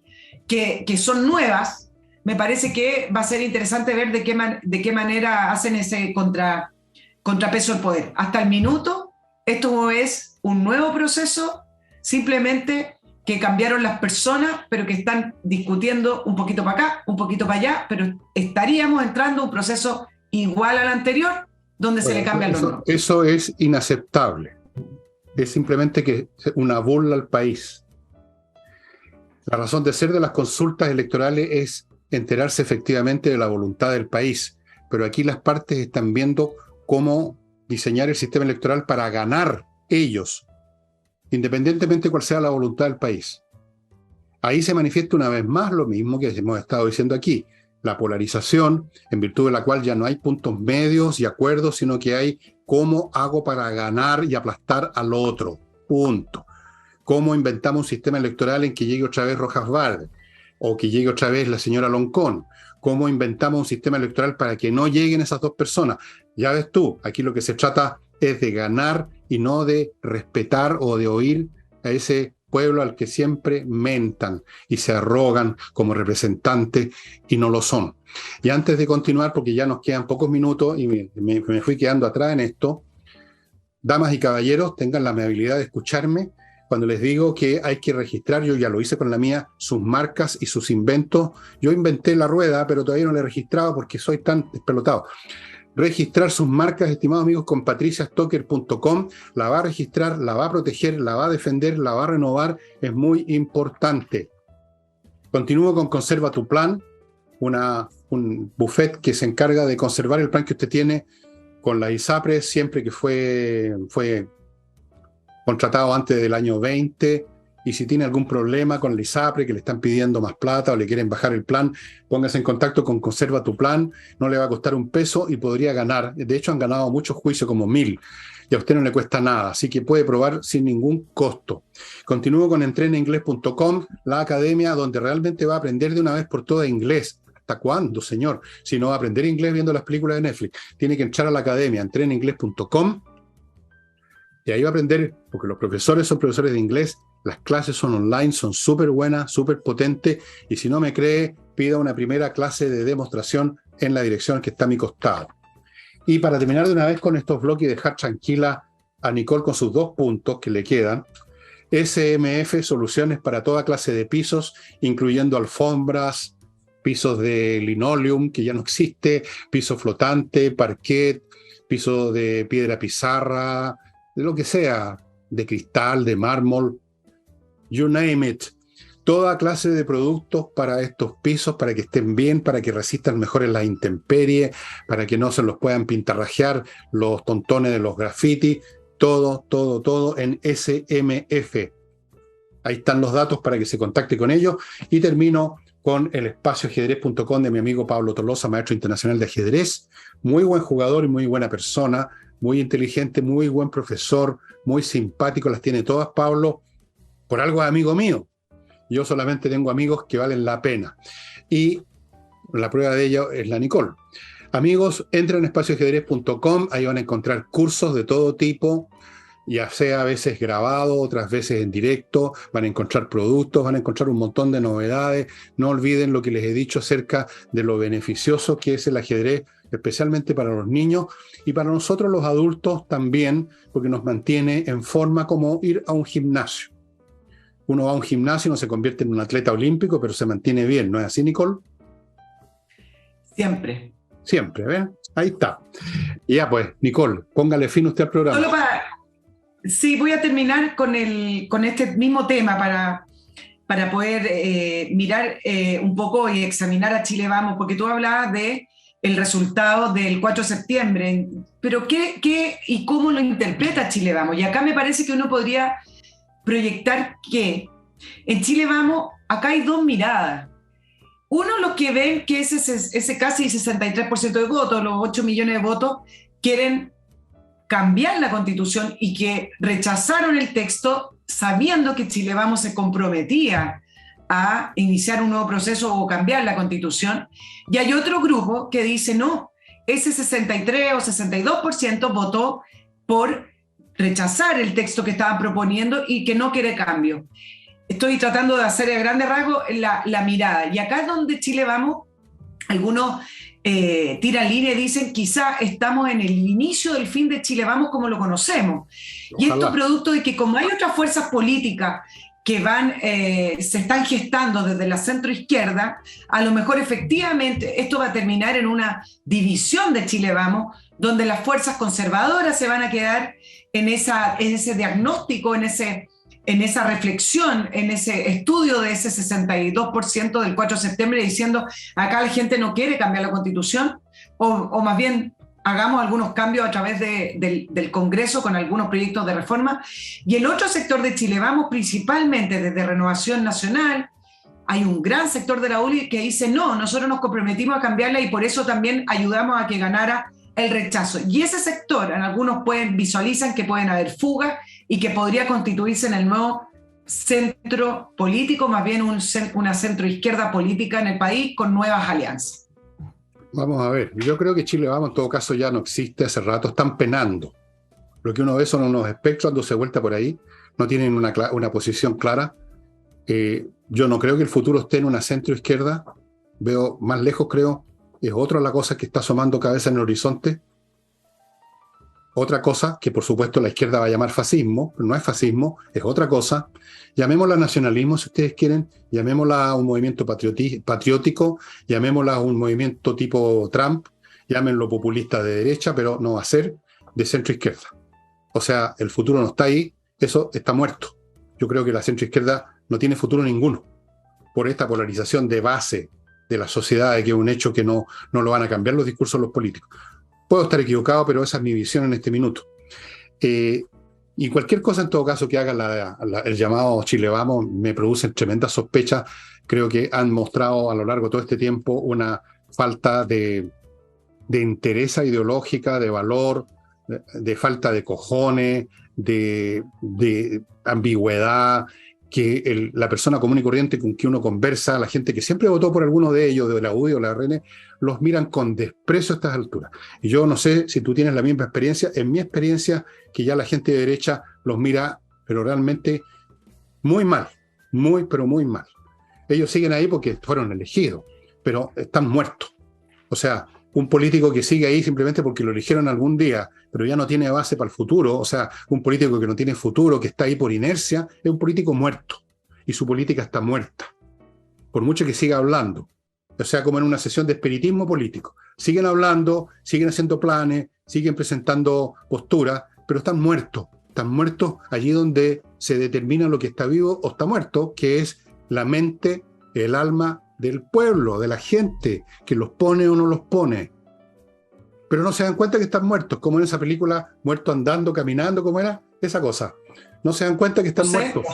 que son nuevas, me parece que va a ser interesante ver de qué manera hacen ese contrapeso al poder. Hasta el minuto, esto es un nuevo proceso, simplemente que cambiaron las personas, pero que están discutiendo un poquito para acá, un poquito para allá, pero estaríamos entrando a un proceso igual al anterior, donde se le cambian los nombres. Eso es inaceptable. Es simplemente que una burla al país. La razón de ser de las consultas electorales es enterarse efectivamente de la voluntad del país. Pero aquí las partes están viendo cómo diseñar el sistema electoral para ganar ellos, independientemente de cuál sea la voluntad del país. Ahí se manifiesta una vez más lo mismo que hemos estado diciendo aquí. La polarización, en virtud de la cual ya no hay puntos medios y acuerdos, sino que hay cómo hago para ganar y aplastar al otro. Punto. Cómo inventamos un sistema electoral en que llegue otra vez Rojas Verde o que llegue otra vez la señora Loncón. Cómo inventamos un sistema electoral para que no lleguen esas dos personas. Ya ves tú, aquí lo que se trata es de ganar y no de respetar o de oír a ese pueblo al que siempre mentan y se arrogan como representantes y no lo son. Y antes de continuar, porque ya nos quedan pocos minutos y me fui quedando atrás en esto, damas y caballeros, tengan la amabilidad de escucharme cuando les digo que hay que registrar, yo ya lo hice con la mía, sus marcas y sus inventos. Yo inventé la rueda, pero todavía no la he registrado porque soy tan despelotado. Registrar sus marcas, estimados amigos, con patriciastocker.com. La va a registrar, la va a proteger, la va a defender, la va a renovar. Es muy importante. Continúo con Conserva tu Plan, un buffet que se encarga de conservar el plan que usted tiene con la ISAPRE, siempre que fue contratado antes del año 20, y si tiene algún problema con la ISAPRE, que le están pidiendo más plata o le quieren bajar el plan, póngase en contacto con Conserva tu Plan, no le va a costar un peso y podría ganar. De hecho, han ganado muchos juicios, como 1000, y a usted no le cuesta nada, así que puede probar sin ningún costo. Continúo con entrenainglés.com, la academia donde realmente va a aprender de una vez por todas inglés. ¿Hasta cuándo, señor? Si no va a aprender inglés viendo las películas de Netflix, tiene que entrar a la academia, entrenainglés.com, y ahí va a aprender, porque los profesores son profesores de inglés, las clases son online, son súper buenas, súper potentes, y si no me cree, pida una primera clase de demostración en la dirección que está a mi costado. Y para terminar de una vez con estos bloques y dejar tranquila a Nicole con sus 2 puntos que le quedan, SMF, soluciones para toda clase de pisos, incluyendo alfombras, pisos de linoleum, que ya no existe, piso flotante, parquet, piso de piedra pizarra, de lo que sea, de cristal, de mármol, you name it. Toda clase de productos para estos pisos, para que estén bien, para que resistan mejor en las intemperies, para que no se los puedan pintarrajear los tontones de los grafitis. Todo en SMF. Ahí están los datos para que se contacte con ellos. Y termino con el espacioajedrez.com de mi amigo Pablo Tolosa, maestro internacional de ajedrez. Muy buen jugador y muy buena persona, muy inteligente, muy buen profesor, muy simpático, las tiene todas, Pablo. Por algo es amigo mío. Yo solamente tengo amigos que valen la pena. Y la prueba de ello es la Nicole. Amigos, entren en espacioajedrez.com, ahí van a encontrar cursos de todo tipo, ya sea a veces grabado, otras veces en directo, van a encontrar productos, van a encontrar un montón de novedades. No olviden lo que les he dicho acerca de lo beneficioso que es el ajedrez, especialmente para los niños y para nosotros los adultos también, porque nos mantiene en forma como ir a un gimnasio. Uno va a un gimnasio y no se convierte en un atleta olímpico, pero se mantiene bien, ¿no es así, Nicole? Siempre. Siempre, ¿ven? Ahí está. Y ya pues, Nicole, póngale fin usted al programa. Sí, voy a terminar con este mismo tema para poder mirar un poco y examinar a Chile Vamos, porque tú hablabas de el resultado del 4 de septiembre, pero ¿qué y cómo lo interpreta Chile Vamos? Y acá me parece que uno podría proyectar que en Chile Vamos, acá hay 2 miradas. Uno, los que ven que ese casi 63% de votos, los 8 millones de votos, quieren cambiar la Constitución y que rechazaron el texto sabiendo que Chile Vamos se comprometía a iniciar un nuevo proceso o cambiar la Constitución. Y hay otro grupo que dice no, ese 63 o 62% votó por rechazar el texto que estaban proponiendo y que no quiere cambio. Estoy tratando de hacer a grandes rasgos la mirada. Y acá es donde Chile Vamos, algunos tiran línea y dicen quizá estamos en el inicio del fin de Chile Vamos como lo conocemos. Ojalá. Y esto producto de que como hay otras fuerzas políticas que se están gestando desde la centroizquierda, a lo mejor efectivamente esto va a terminar en una división de Chile Vamos, donde las fuerzas conservadoras se van a quedar en ese diagnóstico, en esa reflexión, en ese estudio de ese 62% del 4 de septiembre, diciendo acá la gente no quiere cambiar la Constitución, o más bien hagamos algunos cambios a través del Congreso con algunos proyectos de reforma. Y el otro sector de Chile Vamos, principalmente desde Renovación Nacional, hay un gran sector de la ULI que dice no, nosotros nos comprometimos a cambiarla y por eso también ayudamos a que ganara el rechazo. Y ese sector, en algunos visualizan que pueden haber fugas y que podría constituirse en el nuevo centro político, más bien una centroizquierda política en el país con nuevas alianzas. Vamos a ver, yo creo que Chile Vamos en todo caso ya no existe hace rato, están penando. Lo que uno ve son unos espectros dándose vuelta por ahí, no tienen una posición clara. Yo no creo que el futuro esté en una centro-izquierda. Veo más lejos, creo, es otra la cosa que está asomando cabeza en el horizonte. Otra cosa que por supuesto la izquierda va a llamar fascismo, pero no es fascismo, es otra cosa. Llamémosla nacionalismo si ustedes quieren, llamémosla un movimiento patriótico, llamémosla un movimiento tipo Trump, llámenlo populista de derecha, pero no va a ser de centro izquierda. O sea, el futuro no está ahí, eso está muerto. Yo creo que la centro izquierda no tiene futuro ninguno por esta polarización de base de la sociedad, que es un hecho que no lo van a cambiar los discursos de los políticos. Puedo estar equivocado, pero esa es mi visión en este minuto. Y cualquier cosa, en todo caso, que haga el llamado Chile Vamos, me producen tremendas sospechas. Creo que han mostrado a lo largo de todo este tiempo una falta de entereza ideológica, de valor, de falta de cojones, de ambigüedad, que la persona común y corriente con que uno conversa, la gente que siempre votó por alguno de ellos, de la UDI o la RN, los miran con desprecio a estas alturas. Y yo no sé si tú tienes la misma experiencia. En mi experiencia, que ya la gente de derecha los mira, pero realmente muy mal, pero muy mal. Ellos siguen ahí porque fueron elegidos, pero están muertos. O sea, un político que sigue ahí simplemente porque lo eligieron algún día, pero ya no tiene base para el futuro, o sea, un político que no tiene futuro, que está ahí por inercia, es un político muerto, y su política está muerta, por mucho que siga hablando. O sea, como en una sesión de espiritismo político. Siguen hablando, siguen haciendo planes, siguen presentando posturas, pero están muertos allí donde se determina lo que está vivo o está muerto, que es la mente, el alma del pueblo, de la gente, que los pone o no los pone. Pero no se dan cuenta que están muertos, como en esa película, Muerto andando, caminando, ¿cómo era? Esa cosa. No se dan cuenta que están muertos.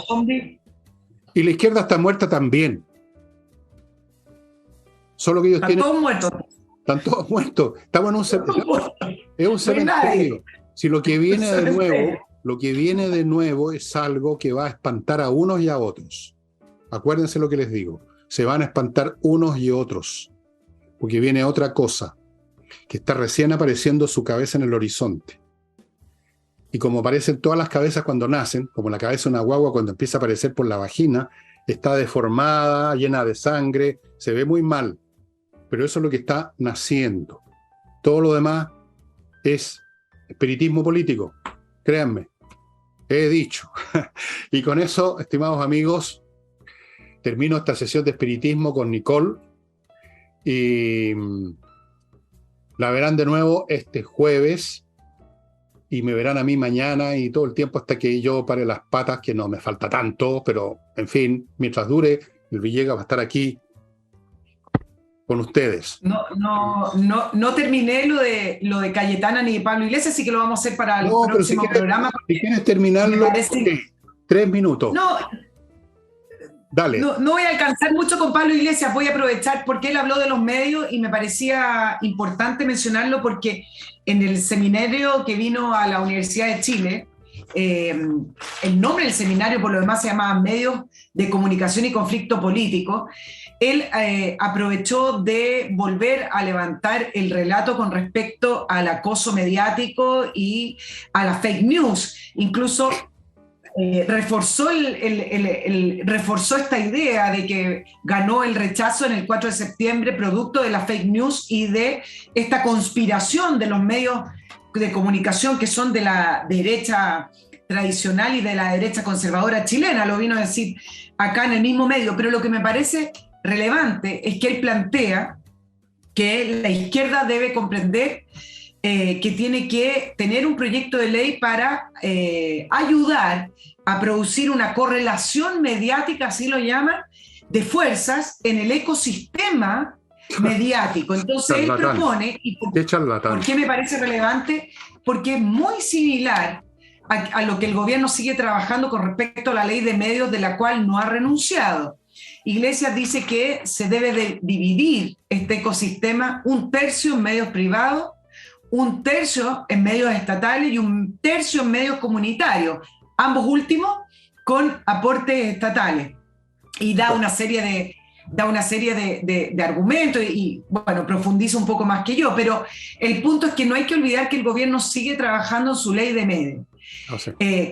Y la izquierda está muerta también. Solo que ellos están todos muertos. Están todos muertos. Estamos en un cementerio. Es un cementerio. Si lo que viene de nuevo es algo que va a espantar a unos y a otros. Acuérdense lo que les digo. Se van a espantar unos y otros, porque viene otra cosa, que está recién apareciendo su cabeza en el horizonte. Y como aparecen todas las cabezas cuando nacen, como la cabeza de una guagua cuando empieza a aparecer por la vagina, está deformada, llena de sangre, se ve muy mal, pero eso es lo que está naciendo. Todo lo demás es espiritismo político, créanme, he dicho. Y con eso, estimados amigos, termino esta sesión de espiritismo con Nicole y la verán de nuevo este jueves y me verán a mí mañana y todo el tiempo hasta que yo pare las patas, que no me falta tanto, pero en fin, mientras dure, el Villegas va a estar aquí con ustedes. No terminé lo de Cayetana ni de Pablo Iglesias, así que lo vamos a hacer para el próximo programa. Si quieres terminarlo, 3 minutos. Dale. No voy a alcanzar mucho con Pablo Iglesias, voy a aprovechar porque él habló de los medios y me parecía importante mencionarlo porque en el seminario que vino a la Universidad de Chile, el nombre del seminario por lo demás se llama Medios de Comunicación y Conflicto Político. Él aprovechó de volver a levantar el relato con respecto al acoso mediático y a la fake news, incluso reforzó esta idea de que ganó el rechazo en el 4 de septiembre producto de la fake news y de esta conspiración de los medios de comunicación que son de la derecha tradicional y de la derecha conservadora chilena, lo vino a decir acá en el mismo medio, pero lo que me parece relevante es que él plantea que la izquierda debe comprender que tiene que tener un proyecto de ley para ayudar a producir una correlación mediática, así lo llaman, de fuerzas en el ecosistema mediático. Entonces él propone, y ¿por qué me parece relevante? Porque es muy similar a lo que el gobierno sigue trabajando con respecto a la ley de medios de la cual no ha renunciado. Iglesias dice que se debe de dividir este ecosistema, 1/3 en medios privados, 1/3 en medios estatales y 1/3 en medios comunitarios, ambos últimos con aportes estatales. Y da una serie da una serie de argumentos bueno, profundiza un poco más que yo, pero el punto es que no hay que olvidar que el gobierno sigue trabajando en su ley de medios,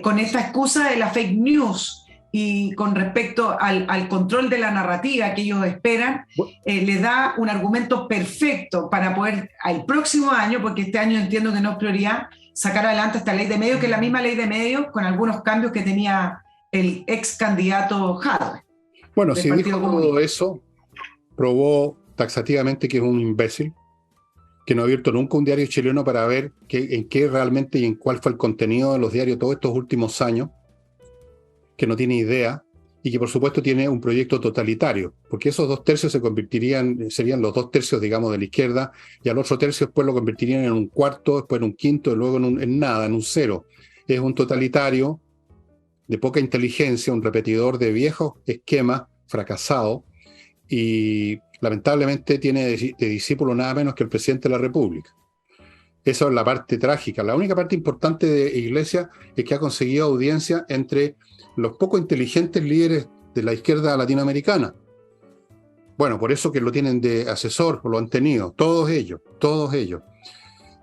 con esta excusa de la fake news y con respecto al control de la narrativa que ellos esperan, le da un argumento perfecto para poder al próximo año, porque este año entiendo que no es prioridad, sacar adelante esta ley de medios, que es la misma ley de medios con algunos cambios que tenía el ex candidato Jadwe. Bueno, si dijo todo eso, probó taxativamente que es un imbécil, que no ha abierto nunca un diario chileno para ver en qué realmente y en cuál fue el contenido de los diarios todos estos últimos años, que no tiene idea, y que por supuesto tiene un proyecto totalitario, porque esos 2/3 serían los 2/3, digamos, de la izquierda, y al otro tercio después lo convertirían en un cuarto, después en un quinto, y luego en nada, en un cero. Es un totalitario de poca inteligencia, un repetidor de viejos esquemas fracasados, y lamentablemente tiene de discípulo nada menos que el presidente de la República. Esa es la parte trágica. La única parte importante de Iglesias es que ha conseguido audiencia entre los poco inteligentes líderes de la izquierda latinoamericana. Bueno, por eso que lo tienen de asesor, lo han tenido, todos ellos.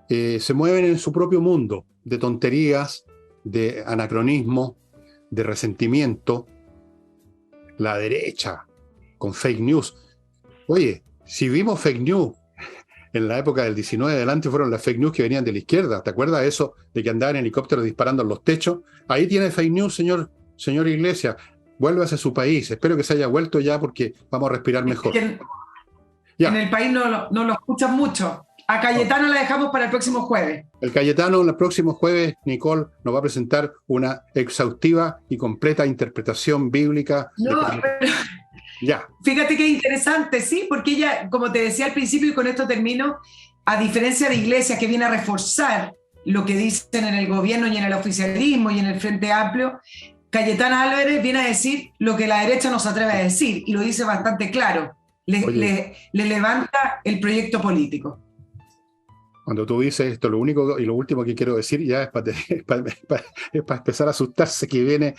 Se mueven en su propio mundo de tonterías, de anacronismo, de resentimiento. La derecha, con fake news. Oye, si vimos fake news en la época del 19 adelante, fueron las fake news que venían de la izquierda. ¿Te acuerdas de eso? De que andaban en helicópteros disparando en los techos. Ahí tiene fake news, señor Iglesias. Vuélvase a su país. Espero que se haya vuelto ya porque vamos a respirar mejor. En el país no lo escuchan mucho. A Cayetano la dejamos para el próximo jueves. El Cayetano, el próximo jueves, Nicole, nos va a presentar una exhaustiva y completa interpretación bíblica. Ya. Fíjate qué interesante, sí, porque ella, como te decía al principio y con esto termino, a diferencia de Iglesias, que viene a reforzar lo que dicen en el gobierno y en el oficialismo y en el Frente Amplio, Cayetana Álvarez viene a decir lo que la derecha no se atreve a decir, y lo dice bastante claro. Le levanta el proyecto político. Cuando tú dices esto, lo único y lo último que quiero decir ya es para empezar a asustarse que viene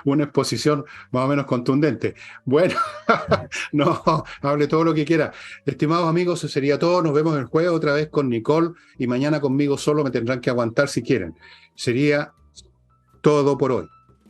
una exposición más o menos contundente. Bueno, no, hable todo lo que quiera. Estimados amigos, eso sería todo. Nos vemos el jueves otra vez con Nicole y mañana conmigo solo me tendrán que aguantar si quieren. Sería todo por hoy.